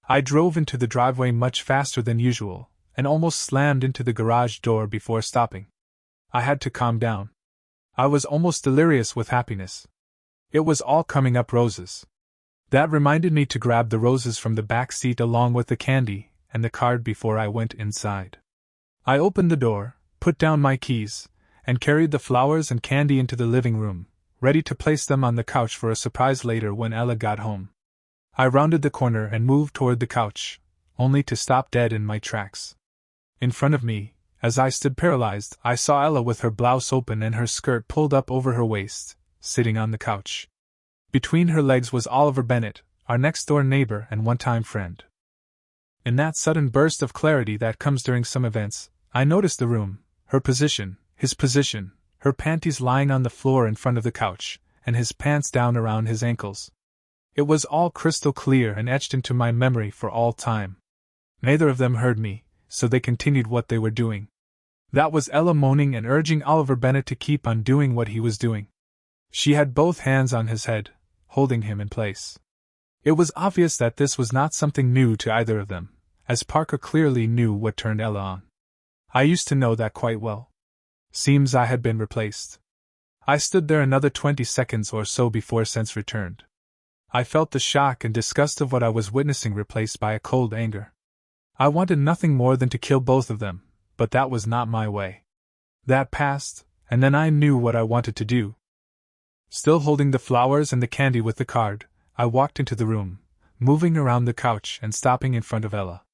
I drove into the driveway much faster than usual, and almost slammed into the garage door before stopping. I had to calm down. I was almost delirious with happiness. It was all coming up roses. That reminded me to grab the roses from the back seat along with the candy and the card before I went inside. I opened the door, put down my keys, and carried the flowers and candy into the living room, ready to place them on the couch for a surprise later when Ella got home. I rounded the corner and moved toward the couch, only to stop dead in my tracks. In front of me, as I stood paralyzed, I saw Ella with her blouse open and her skirt pulled up over her waist, sitting on the couch. Between her legs was Oliver Bennett, our next-door neighbor and one-time friend. In that sudden burst of clarity that comes during some events, I noticed the room, her position, his position, her panties lying on the floor in front of the couch, and his pants down around his ankles. It was all crystal clear and etched into my memory for all time. Neither of them heard me, so they continued what they were doing. That was Ella moaning and urging Oliver Bennett to keep on doing what he was doing. She had both hands on his head, holding him in place. It was obvious that this was not something new to either of them, as Parker clearly knew what turned Ella on. I used to know that quite well. Seems I had been replaced. I stood there another 20 seconds or so before sense returned. I felt the shock and disgust of what I was witnessing replaced by a cold anger. I wanted nothing more than to kill both of them, but that was not my way. That passed, and then I knew what I wanted to do. Still holding the flowers and the candy with the card, I walked into the room, moving around the couch and stopping in front of Ella.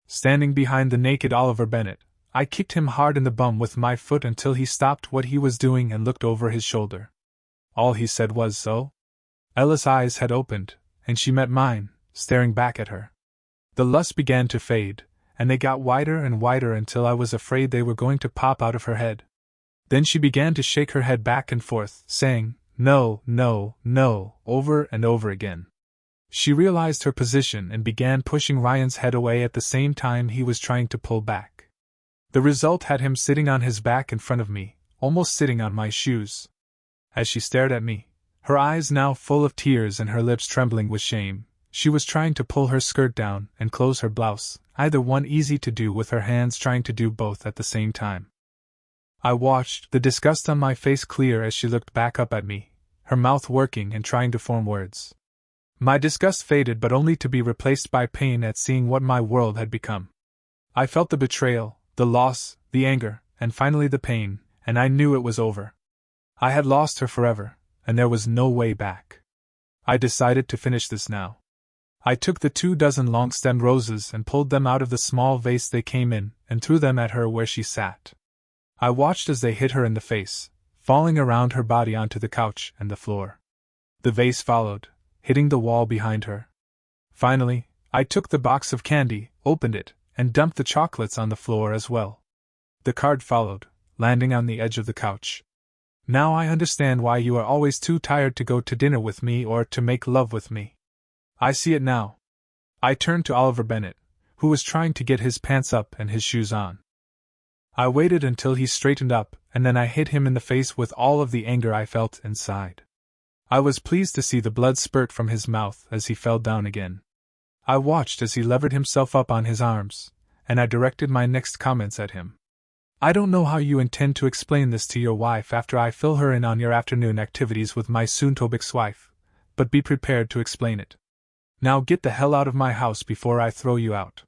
Standing behind the naked Oliver Bennett, I kicked him hard in the bum with my foot until he stopped what he was doing and looked over his shoulder. All he said was, "So?" Ella's eyes had opened, and she met mine, staring back at her. The lust began to fade, and they got wider and wider until I was afraid they were going to pop out of her head. Then she began to shake her head back and forth, saying, "No, no, no," over and over again. She realized her position and began pushing Ryan's head away at the same time he was trying to pull back. The result had him sitting on his back in front of me, almost sitting on my shoes. As she stared at me, her eyes now full of tears and her lips trembling with shame, she was trying to pull her skirt down and close her blouse, either one easy to do with her hands trying to do both at the same time. I watched, the disgust on my face clear as she looked back up at me, her mouth working and trying to form words. My disgust faded, but only to be replaced by pain at seeing what my world had become. I felt the betrayal, the loss, the anger, and finally the pain, and I knew it was over. I had lost her forever, and there was no way back. I decided to finish this now. I took the 24 long-stemmed roses and pulled them out of the small vase they came in and threw them at her where she sat. I watched as they hit her in the face, falling around her body onto the couch and the floor. The vase followed, hitting the wall behind her. Finally, I took the box of candy, opened it, and dumped the chocolates on the floor as well. The card followed, landing on the edge of the couch. "Now I understand why you are always too tired to go to dinner with me or to make love with me. I see it now." I turned to Oliver Bennett, who was trying to get his pants up and his shoes on. I waited until he straightened up, and then I hit him in the face with all of the anger I felt inside. I was pleased to see the blood spurt from his mouth as he fell down again. I watched as he levered himself up on his arms, and I directed my next comments at him. "I don't know how you intend to explain this to your wife after I fill her in on your afternoon activities with my soon-to-be ex-wife, but be prepared to explain it. Now get the hell out of my house before I throw you out."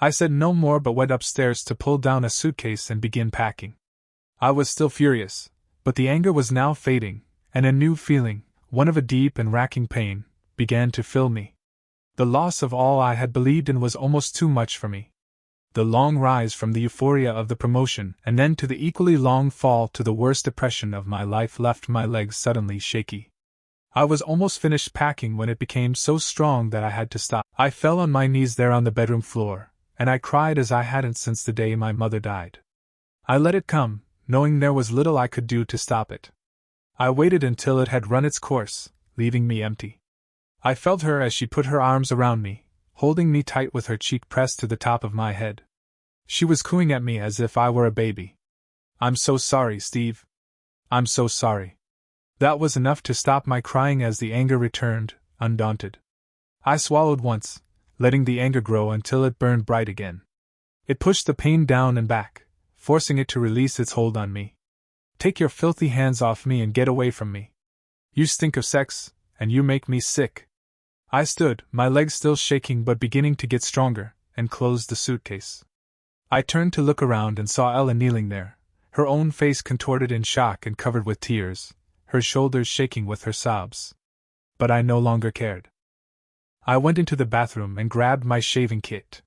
I said no more but went upstairs to pull down a suitcase and begin packing. I was still furious, but the anger was now fading, and a new feeling, one of a deep and racking pain, began to fill me. The loss of all I had believed in was almost too much for me. The long rise from the euphoria of the promotion and then to the equally long fall to the worst depression of my life left my legs suddenly shaky. I was almost finished packing when it became so strong that I had to stop. I fell on my knees there on the bedroom floor, and I cried as I hadn't since the day my mother died. I let it come, knowing there was little I could do to stop it. I waited until it had run its course, leaving me empty. I felt her as she put her arms around me, holding me tight with her cheek pressed to the top of my head. She was cooing at me as if I were a baby. "I'm so sorry, Steve. I'm so sorry." That was enough to stop my crying as the anger returned, undaunted. I swallowed once, letting the anger grow until it burned bright again. It pushed the pain down and back, forcing it to release its hold on me. "Take your filthy hands off me and get away from me. You stink of sex, and you make me sick." I stood, my legs still shaking but beginning to get stronger, and closed the suitcase. I turned to look around and saw Ella kneeling there, her own face contorted in shock and covered with tears, her shoulders shaking with her sobs. But I no longer cared. I went into the bathroom and grabbed my shaving kit.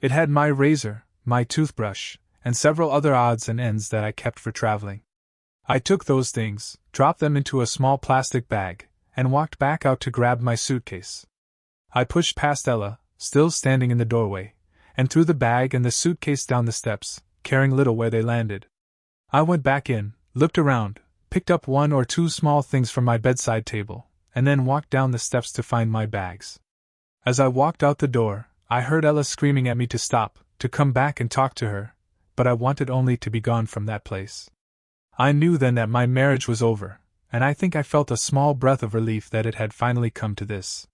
It had my razor, my toothbrush, and several other odds and ends that I kept for traveling. I took those things, dropped them into a small plastic bag, and walked back out to grab my suitcase. I pushed past Ella, still standing in the doorway, and threw the bag and the suitcase down the steps, caring little where they landed. I went back in, looked around, picked up one or two small things from my bedside table, and then walked down the steps to find my bags. As I walked out the door, I heard Ella screaming at me to stop, to come back and talk to her, but I wanted only to be gone from that place. I knew then that my marriage was over, and I think I felt a small breath of relief that it had finally come to this.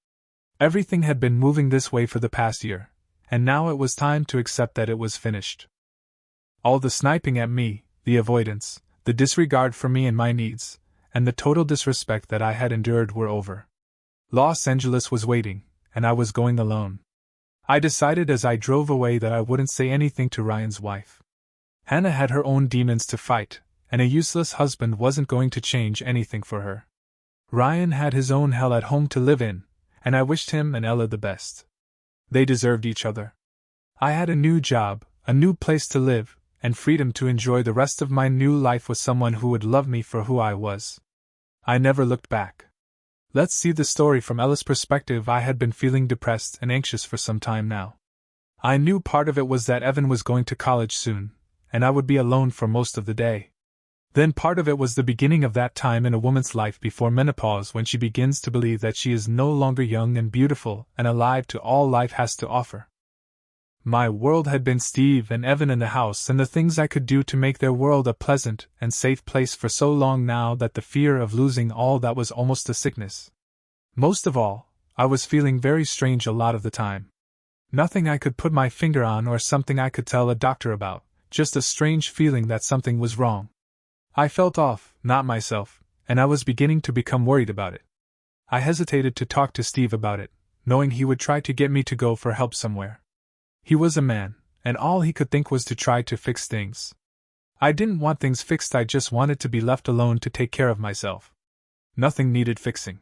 Everything had been moving this way for the past year, and now it was time to accept that it was finished. All the sniping at me, the avoidance, the disregard for me and my needs, and the total disrespect that I had endured were over. Los Angeles was waiting, and I was going alone. I decided as I drove away that I wouldn't say anything to Ryan's wife. Hannah had her own demons to fight, and a useless husband wasn't going to change anything for her. Ryan had his own hell at home to live in, and I wished him and Ella the best. They deserved each other. I had a new job, a new place to live, and freedom to enjoy the rest of my new life with someone who would love me for who I was. I never looked back. Let's see the story from Ella's perspective. I had been feeling depressed and anxious for some time now. I knew part of it was that Evan was going to college soon, and I would be alone for most of the day. Then part of it was the beginning of that time in a woman's life before menopause when she begins to believe that she is no longer young and beautiful and alive to all life has to offer. My world had been Steve and Evan in the house and the things I could do to make their world a pleasant and safe place for so long now that the fear of losing all that was almost a sickness. Most of all, I was feeling very strange a lot of the time. Nothing I could put my finger on or something I could tell a doctor about, just a strange feeling that something was wrong. I felt off, not myself, and I was beginning to become worried about it. I hesitated to talk to Steve about it, knowing he would try to get me to go for help somewhere. He was a man, and all he could think was to try to fix things. I didn't want things fixed, I just wanted to be left alone to take care of myself. Nothing needed fixing.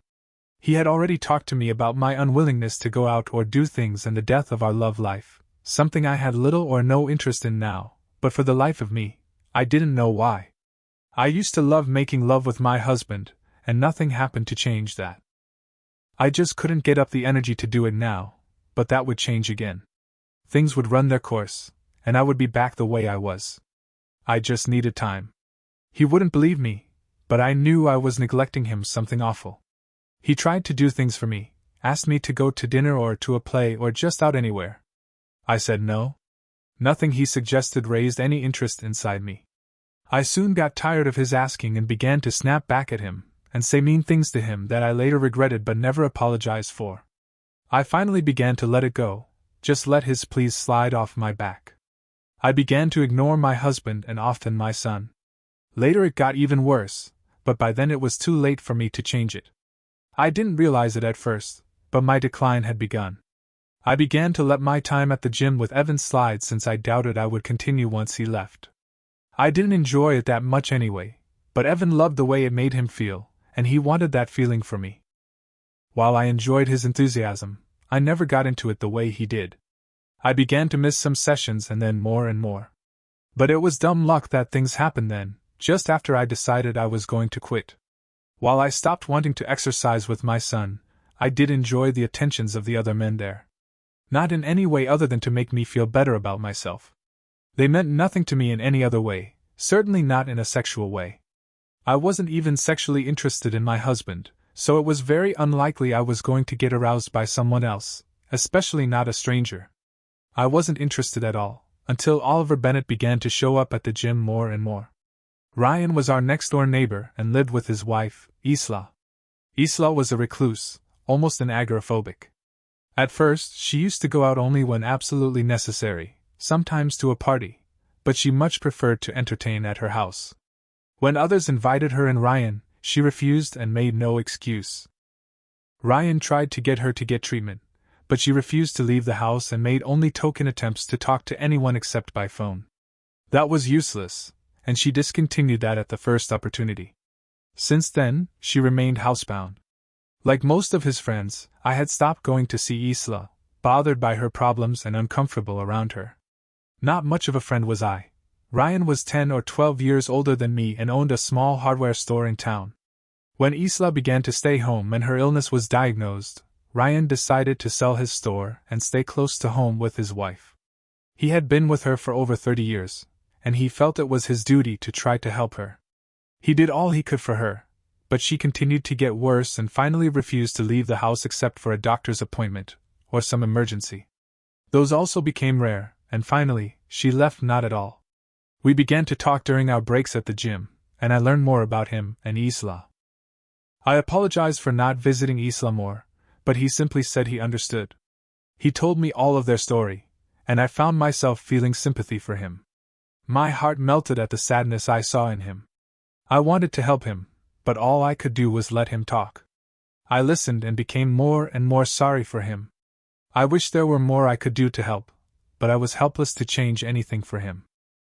He had already talked to me about my unwillingness to go out or do things and the death of our love life, something I had little or no interest in now, but for the life of me, I didn't know why. I used to love making love with my husband, and nothing happened to change that. I just couldn't get up the energy to do it now, but that would change again. Things would run their course, and I would be back the way I was. I just needed time. He wouldn't believe me, but I knew I was neglecting him something awful. He tried to do things for me, asked me to go to dinner or to a play or just out anywhere. I said no. Nothing he suggested raised any interest inside me. I soon got tired of his asking and began to snap back at him and say mean things to him that I later regretted but never apologized for. I finally began to let it go, just let his pleas slide off my back. I began to ignore my husband and often my son. Later it got even worse, but by then it was too late for me to change it. I didn't realize it at first, but my decline had begun. I began to let my time at the gym with Evan slide since I doubted I would continue once he left. I didn't enjoy it that much anyway, but Evan loved the way it made him feel, and he wanted that feeling for me. While I enjoyed his enthusiasm, I never got into it the way he did. I began to miss some sessions and then more and more. But it was dumb luck that things happened then, just after I decided I was going to quit. While I stopped wanting to exercise with my son, I did enjoy the attentions of the other men there. Not in any way other than to make me feel better about myself. They meant nothing to me in any other way, certainly not in a sexual way. I wasn't even sexually interested in my husband, so it was very unlikely I was going to get aroused by someone else, especially not a stranger. I wasn't interested at all, until Oliver Bennett began to show up at the gym more and more. Ryan was our next-door neighbor and lived with his wife, Isla. Isla was a recluse, almost an agoraphobic. At first, she used to go out only when absolutely necessary, sometimes to a party, but she much preferred to entertain at her house. When others invited her and Ryan, she refused and made no excuse. Ryan tried to get her to get treatment, but she refused to leave the house and made only token attempts to talk to anyone except by phone. That was useless, and she discontinued that at the first opportunity. Since then, she remained housebound. Like most of his friends, I had stopped going to see Isla, bothered by her problems and uncomfortable around her. Not much of a friend was I. Ryan was 10 or 12 years older than me and owned a small hardware store in town. When Isla began to stay home and her illness was diagnosed, Ryan decided to sell his store and stay close to home with his wife. He had been with her for over 30 years, and he felt it was his duty to try to help her. He did all he could for her, but she continued to get worse and finally refused to leave the house except for a doctor's appointment, or some emergency. Those also became rare, and finally, she left not at all. We began to talk during our breaks at the gym, and I learned more about him and Isla. I apologized for not visiting Isla more, but he simply said he understood. He told me all of their story, and I found myself feeling sympathy for him. My heart melted at the sadness I saw in him. I wanted to help him, but all I could do was let him talk. I listened and became more and more sorry for him. I wished there were more I could do to help, but I was helpless to change anything for him.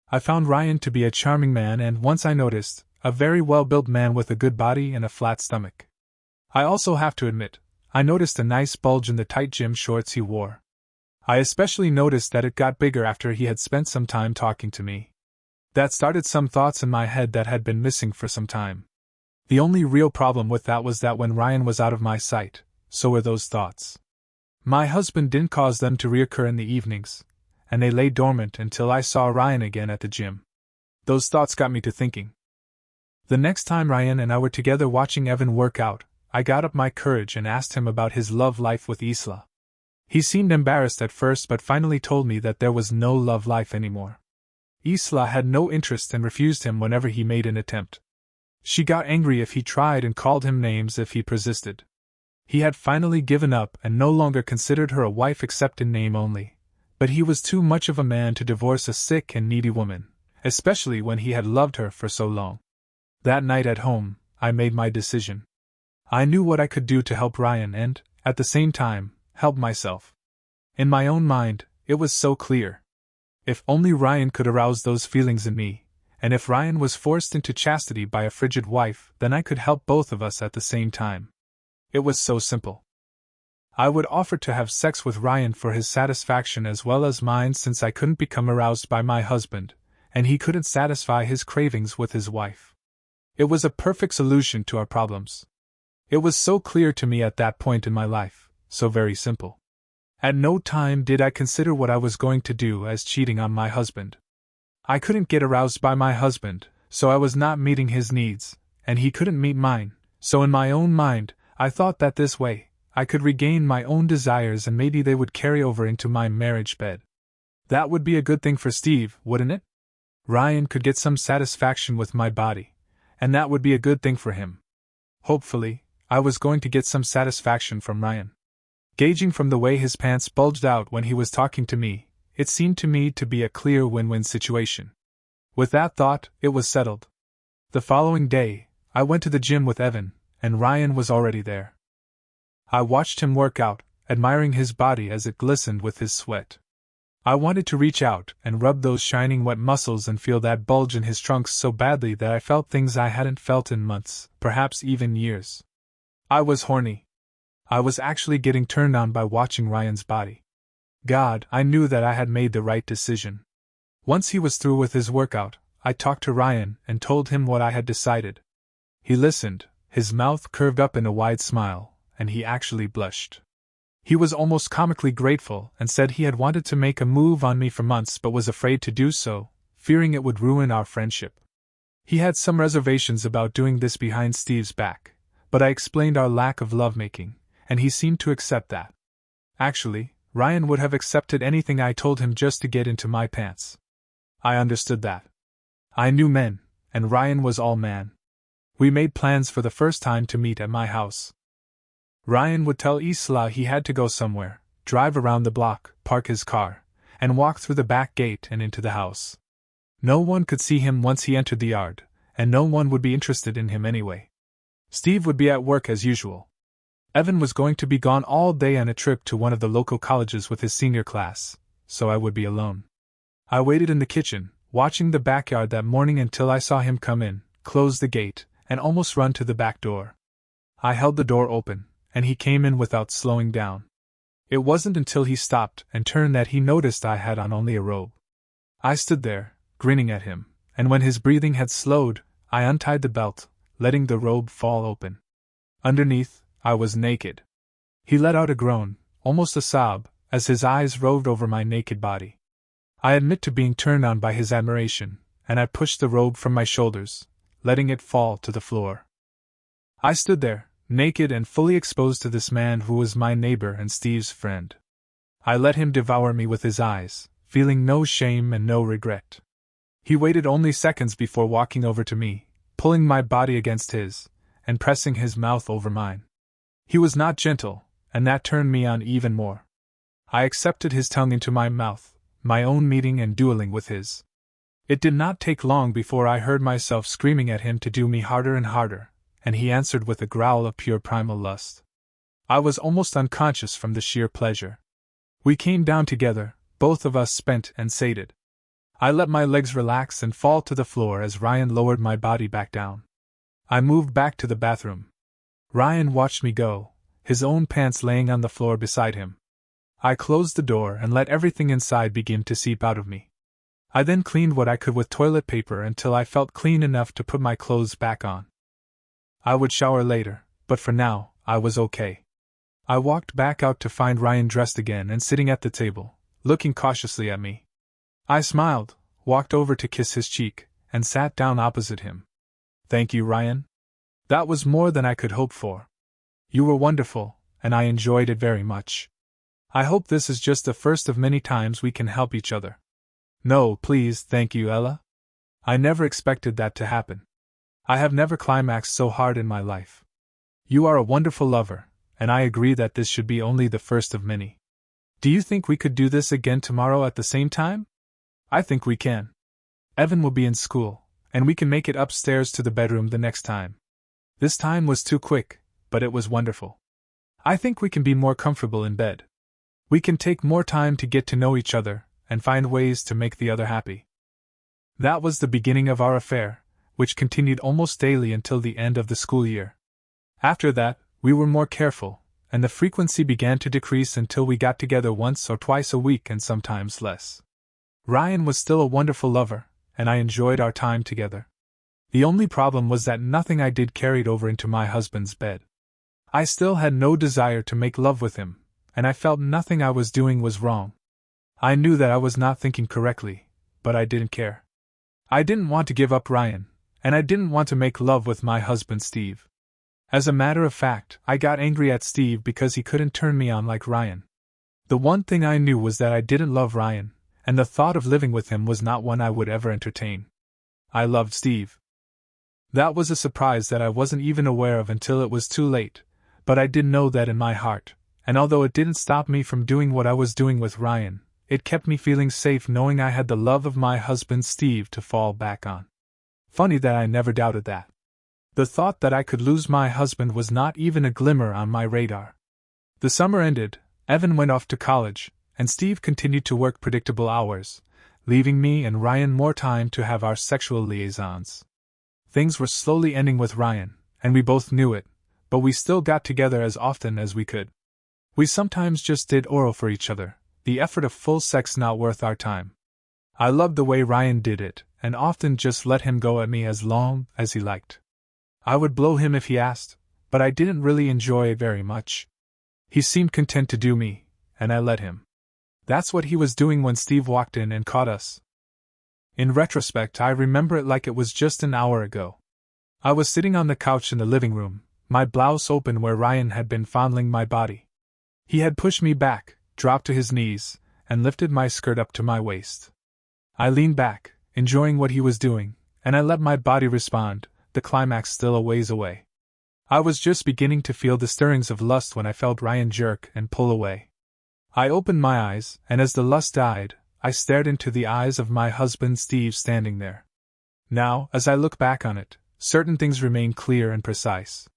I found Ryan to be a charming man and, once I noticed, a very well-built man with a good body and a flat stomach. I also have to admit, I noticed a nice bulge in the tight gym shorts he wore. I especially noticed that it got bigger after he had spent some time talking to me. That started some thoughts in my head that had been missing for some time. The only real problem with that was that when Ryan was out of my sight, so were those thoughts. My husband didn't cause them to reoccur in the evenings, and they lay dormant until I saw Ryan again at the gym. Those thoughts got me to thinking. The next time Ryan and I were together watching Evan work out, I got up my courage and asked him about his love life with Isla. He seemed embarrassed at first but finally told me that there was no love life anymore. Isla had no interest and refused him whenever he made an attempt. She got angry if he tried and called him names if he persisted. He had finally given up and no longer considered her a wife except in name only, but he was too much of a man to divorce a sick and needy woman, especially when he had loved her for so long. That night at home, I made my decision. I knew what I could do to help Ryan and, at the same time, help myself. In my own mind, it was so clear. If only Ryan could arouse those feelings in me, and if Ryan was forced into chastity by a frigid wife, then I could help both of us at the same time. It was so simple. I would offer to have sex with Ryan for his satisfaction as well as mine since I couldn't become aroused by my husband, and he couldn't satisfy his cravings with his wife. It was a perfect solution to our problems. It was so clear to me at that point in my life, so very simple. At no time did I consider what I was going to do as cheating on my husband. I couldn't get aroused by my husband, so I was not meeting his needs, and he couldn't meet mine, so in my own mind, I thought that this way, I could regain my own desires and maybe they would carry over into my marriage bed. That would be a good thing for Steve, wouldn't it? Ryan could get some satisfaction with my body, and that would be a good thing for him. Hopefully, I was going to get some satisfaction from Ryan. Gauging from the way his pants bulged out when he was talking to me, it seemed to me to be a clear win-win situation. With that thought, it was settled. The following day, I went to the gym with Evan, and Ryan was already there. I watched him work out, admiring his body as it glistened with his sweat. I wanted to reach out and rub those shining wet muscles and feel that bulge in his trunks so badly that I felt things I hadn't felt in months, perhaps even years. I was horny. I was actually getting turned on by watching Ryan's body. God, I knew that I had made the right decision. Once he was through with his workout, I talked to Ryan and told him what I had decided. He listened, his mouth curved up in a wide smile, and he actually blushed. He was almost comically grateful and said he had wanted to make a move on me for months but was afraid to do so, fearing it would ruin our friendship. He had some reservations about doing this behind Steve's back, but I explained our lack of lovemaking, and he seemed to accept that. Actually, Ryan would have accepted anything I told him just to get into my pants. I understood that. I knew men, and Ryan was all man. We made plans for the first time to meet at my house. Ryan would tell Isla he had to go somewhere, drive around the block, park his car, and walk through the back gate and into the house. No one could see him once he entered the yard, and no one would be interested in him anyway. Steve would be at work as usual. Evan was going to be gone all day on a trip to one of the local colleges with his senior class, so I would be alone. I waited in the kitchen, watching the backyard that morning until I saw him come in, close the gate, and almost run to the back door. I held the door open, and he came in without slowing down. It wasn't until he stopped and turned that he noticed I had on only a robe. I stood there, grinning at him, and when his breathing had slowed, I untied the belt, letting the robe fall open. Underneath, I was naked. He let out a groan, almost a sob, as his eyes roved over my naked body. I admit to being turned on by his admiration, and I pushed the robe from my shoulders, letting it fall to the floor. I stood there, naked and fully exposed to this man who was my neighbor and Steve's friend. I let him devour me with his eyes, feeling no shame and no regret. He waited only seconds before walking over to me, pulling my body against his, and pressing his mouth over mine. He was not gentle, and that turned me on even more. I accepted his tongue into my mouth, my own meeting and dueling with his. It did not take long before I heard myself screaming at him to do me harder and harder, and he answered with a growl of pure primal lust. I was almost unconscious from the sheer pleasure. We came down together, both of us spent and sated. I let my legs relax and fall to the floor as Ryan lowered my body back down. I moved back to the bathroom. Ryan watched me go, his own pants laying on the floor beside him. I closed the door and let everything inside begin to seep out of me. I then cleaned what I could with toilet paper until I felt clean enough to put my clothes back on. I would shower later, but for now, I was okay. I walked back out to find Ryan dressed again and sitting at the table, looking cautiously at me. I smiled, walked over to kiss his cheek, and sat down opposite him. Thank you, Ryan. That was more than I could hope for. You were wonderful, and I enjoyed it very much. I hope this is just the first of many times we can help each other. No, please, thank you, Ella. I never expected that to happen. I have never climaxed so hard in my life. You are a wonderful lover, and I agree that this should be only the first of many. Do you think we could do this again tomorrow at the same time? I think we can. Evan will be in school, and we can make it upstairs to the bedroom the next time. This time was too quick, but it was wonderful. I think we can be more comfortable in bed. We can take more time to get to know each other, and find ways to make the other happy. That was the beginning of our affair, which continued almost daily until the end of the school year. After that, we were more careful, and the frequency began to decrease until we got together once or twice a week and sometimes less. Ryan was still a wonderful lover, and I enjoyed our time together. The only problem was that nothing I did carried over into my husband's bed. I still had no desire to make love with him, and I felt nothing I was doing was wrong. I knew that I was not thinking correctly, but I didn't care. I didn't want to give up Ryan, and I didn't want to make love with my husband Steve. As a matter of fact, I got angry at Steve because he couldn't turn me on like Ryan. The one thing I knew was that I didn't love Ryan, and the thought of living with him was not one I would ever entertain. I loved Steve. That was a surprise that I wasn't even aware of until it was too late, but I did know that in my heart, and although it didn't stop me from doing what I was doing with Ryan, it kept me feeling safe knowing I had the love of my husband Steve to fall back on. Funny that I never doubted that. The thought that I could lose my husband was not even a glimmer on my radar. The summer ended, Evan went off to college, and Steve continued to work predictable hours, leaving me and Ryan more time to have our sexual liaisons. Things were slowly ending with Ryan, and we both knew it, but we still got together as often as we could. We sometimes just did oral for each other, the effort of full sex not worth our time. I loved the way Ryan did it, and often just let him go at me as long as he liked. I would blow him if he asked, but I didn't really enjoy it very much. He seemed content to do me, and I let him. That's what he was doing when Steve walked in and caught us. In retrospect, I remember it like it was just an hour ago. I was sitting on the couch in the living room, my blouse open where Ryan had been fondling my body. He had pushed me back, dropped to his knees, and lifted my skirt up to my waist. I leaned back, enjoying what he was doing, and I let my body respond, the climax still a ways away. I was just beginning to feel the stirrings of lust when I felt Ryan jerk and pull away. I opened my eyes, and as the lust died, I stared into the eyes of my husband Steve standing there. Now, as I look back on it, certain things remain clear and precise.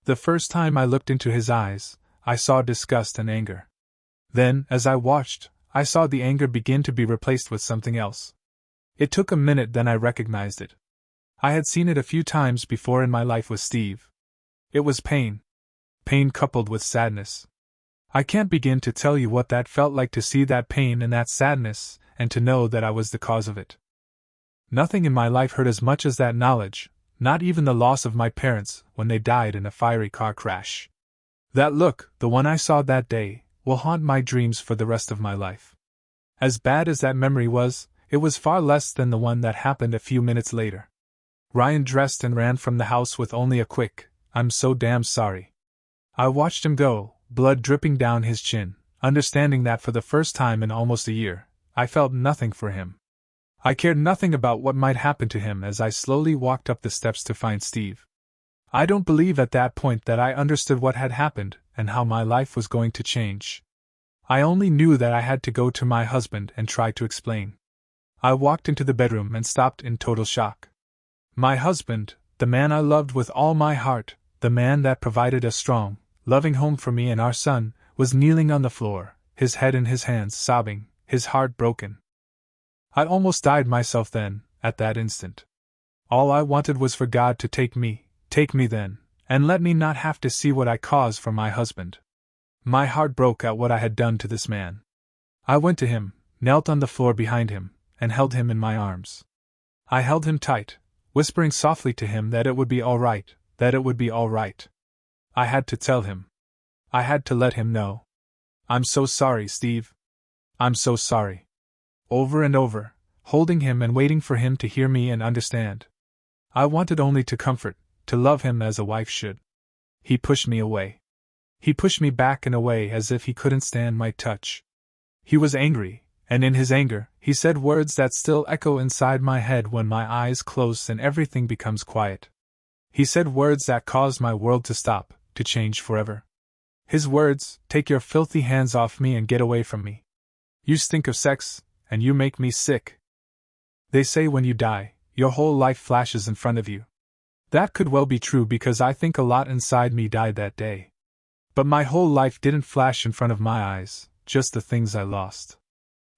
The first time I looked into his eyes, I saw disgust and anger. Then, as I watched, I saw the anger begin to be replaced with something else. It took a minute, then I recognized it. I had seen it a few times before in my life with Steve. It was pain. Pain coupled with sadness. I can't begin to tell you what that felt like to see that pain and that sadness, and to know that I was the cause of it. Nothing in my life hurt as much as that knowledge, not even the loss of my parents when they died in a fiery car crash. That look, the one I saw that day, will haunt my dreams for the rest of my life. As bad as that memory was, it was far less than the one that happened a few minutes later. Ryan dressed and ran from the house with only a quick, "I'm so damn sorry." I watched him go, blood dripping down his chin, understanding that for the first time in almost a year, I felt nothing for him. I cared nothing about what might happen to him as I slowly walked up the steps to find Steve. I don't believe at that point that I understood what had happened and how my life was going to change. I only knew that I had to go to my husband and try to explain. I walked into the bedroom and stopped in total shock. My husband, the man I loved with all my heart, the man that provided a strong, loving home for me and our son, was kneeling on the floor, his head in his hands, sobbing, his heart broken. I almost died myself then, at that instant. All I wanted was for God to take me then, and let me not have to see what I caused for my husband. My heart broke at what I had done to this man. I went to him, knelt on the floor behind him, and held him in my arms. I held him tight, whispering softly to him that it would be all right, that it would be all right. I had to tell him. I had to let him know. I'm so sorry, Steve. I'm so sorry. Over and over, holding him and waiting for him to hear me and understand. I wanted only to comfort, to love him as a wife should. He pushed me away. He pushed me back and away as if he couldn't stand my touch. He was angry, and in his anger, he said words that still echo inside my head when my eyes close and everything becomes quiet. He said words that caused my world to stop, to change forever. His words, "Take your filthy hands off me and get away from me. You stink of sex, and you make me sick." They say when you die, your whole life flashes in front of you. That could well be true because I think a lot inside me died that day. But my whole life didn't flash in front of my eyes, just the things I lost.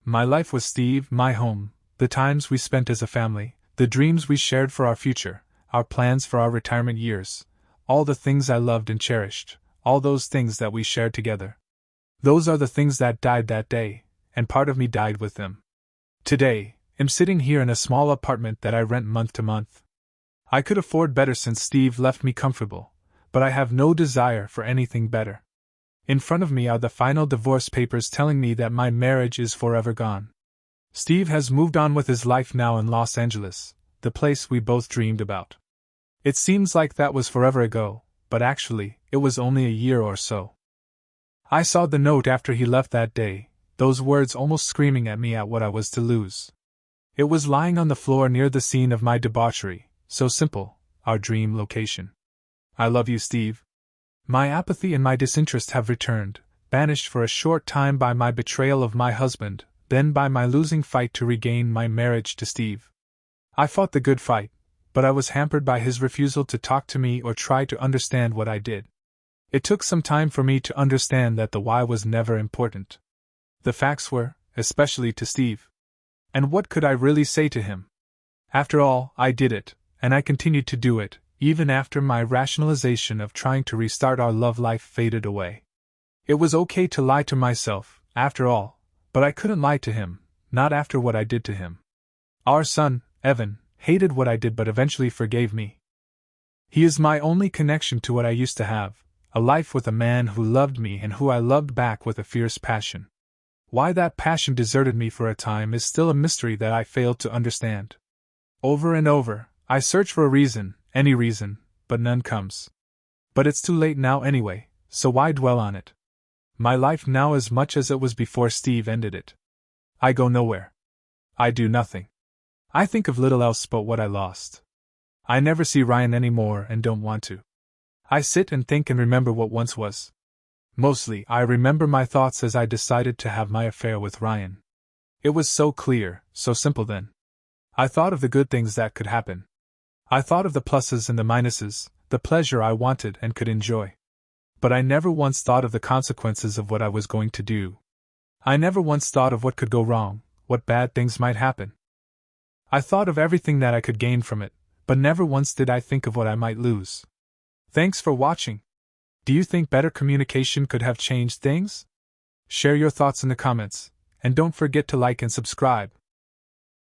My life was Steve, my home, the times we spent as a family, the dreams we shared for our future, our plans for our retirement years, all the things I loved and cherished, all those things that we shared together. Those are the things that died that day, and part of me died with them. Today, I'm sitting here in a small apartment that I rent month to month. I could afford better since Steve left me comfortable, but I have no desire for anything better. In front of me are the final divorce papers telling me that my marriage is forever gone. Steve has moved on with his life now in Los Angeles, the place we both dreamed about. It seems like that was forever ago, but actually, it was only a year or so. I saw the note after he left that day, those words almost screaming at me at what I was to lose. It was lying on the floor near the scene of my debauchery, so simple, our dream location. I love you, Steve. My apathy and my disinterest have returned, banished for a short time by my betrayal of my husband, then by my losing fight to regain my marriage to Steve. I fought the good fight, but I was hampered by his refusal to talk to me or try to understand what I did. It took some time for me to understand that the why was never important. The facts were, especially to Steve. And what could I really say to him? After all, I did it, and I continued to do it, even after my rationalization of trying to restart our love life faded away. It was okay to lie to myself, after all, but I couldn't lie to him, not after what I did to him. Our son, Evan, hated what I did but eventually forgave me. He is my only connection to what I used to have, a life with a man who loved me and who I loved back with a fierce passion. Why that passion deserted me for a time is still a mystery that I failed to understand. Over and over, I search for a reason, any reason, but none comes. But it's too late now anyway, so why dwell on it? My life now as much as it was before Steve ended it. I go nowhere. I do nothing. I think of little else but what I lost. I never see Ryan anymore and don't want to. I sit and think and remember what once was. Mostly, I remember my thoughts as I decided to have my affair with Ryan. It was so clear, so simple then. I thought of the good things that could happen. I thought of the pluses and the minuses, the pleasure I wanted and could enjoy. But I never once thought of the consequences of what I was going to do. I never once thought of what could go wrong, what bad things might happen. I thought of everything that I could gain from it, but never once did I think of what I might lose. Thanks for watching. Do you think better communication could have changed things? Share your thoughts in the comments, and don't forget to like and subscribe.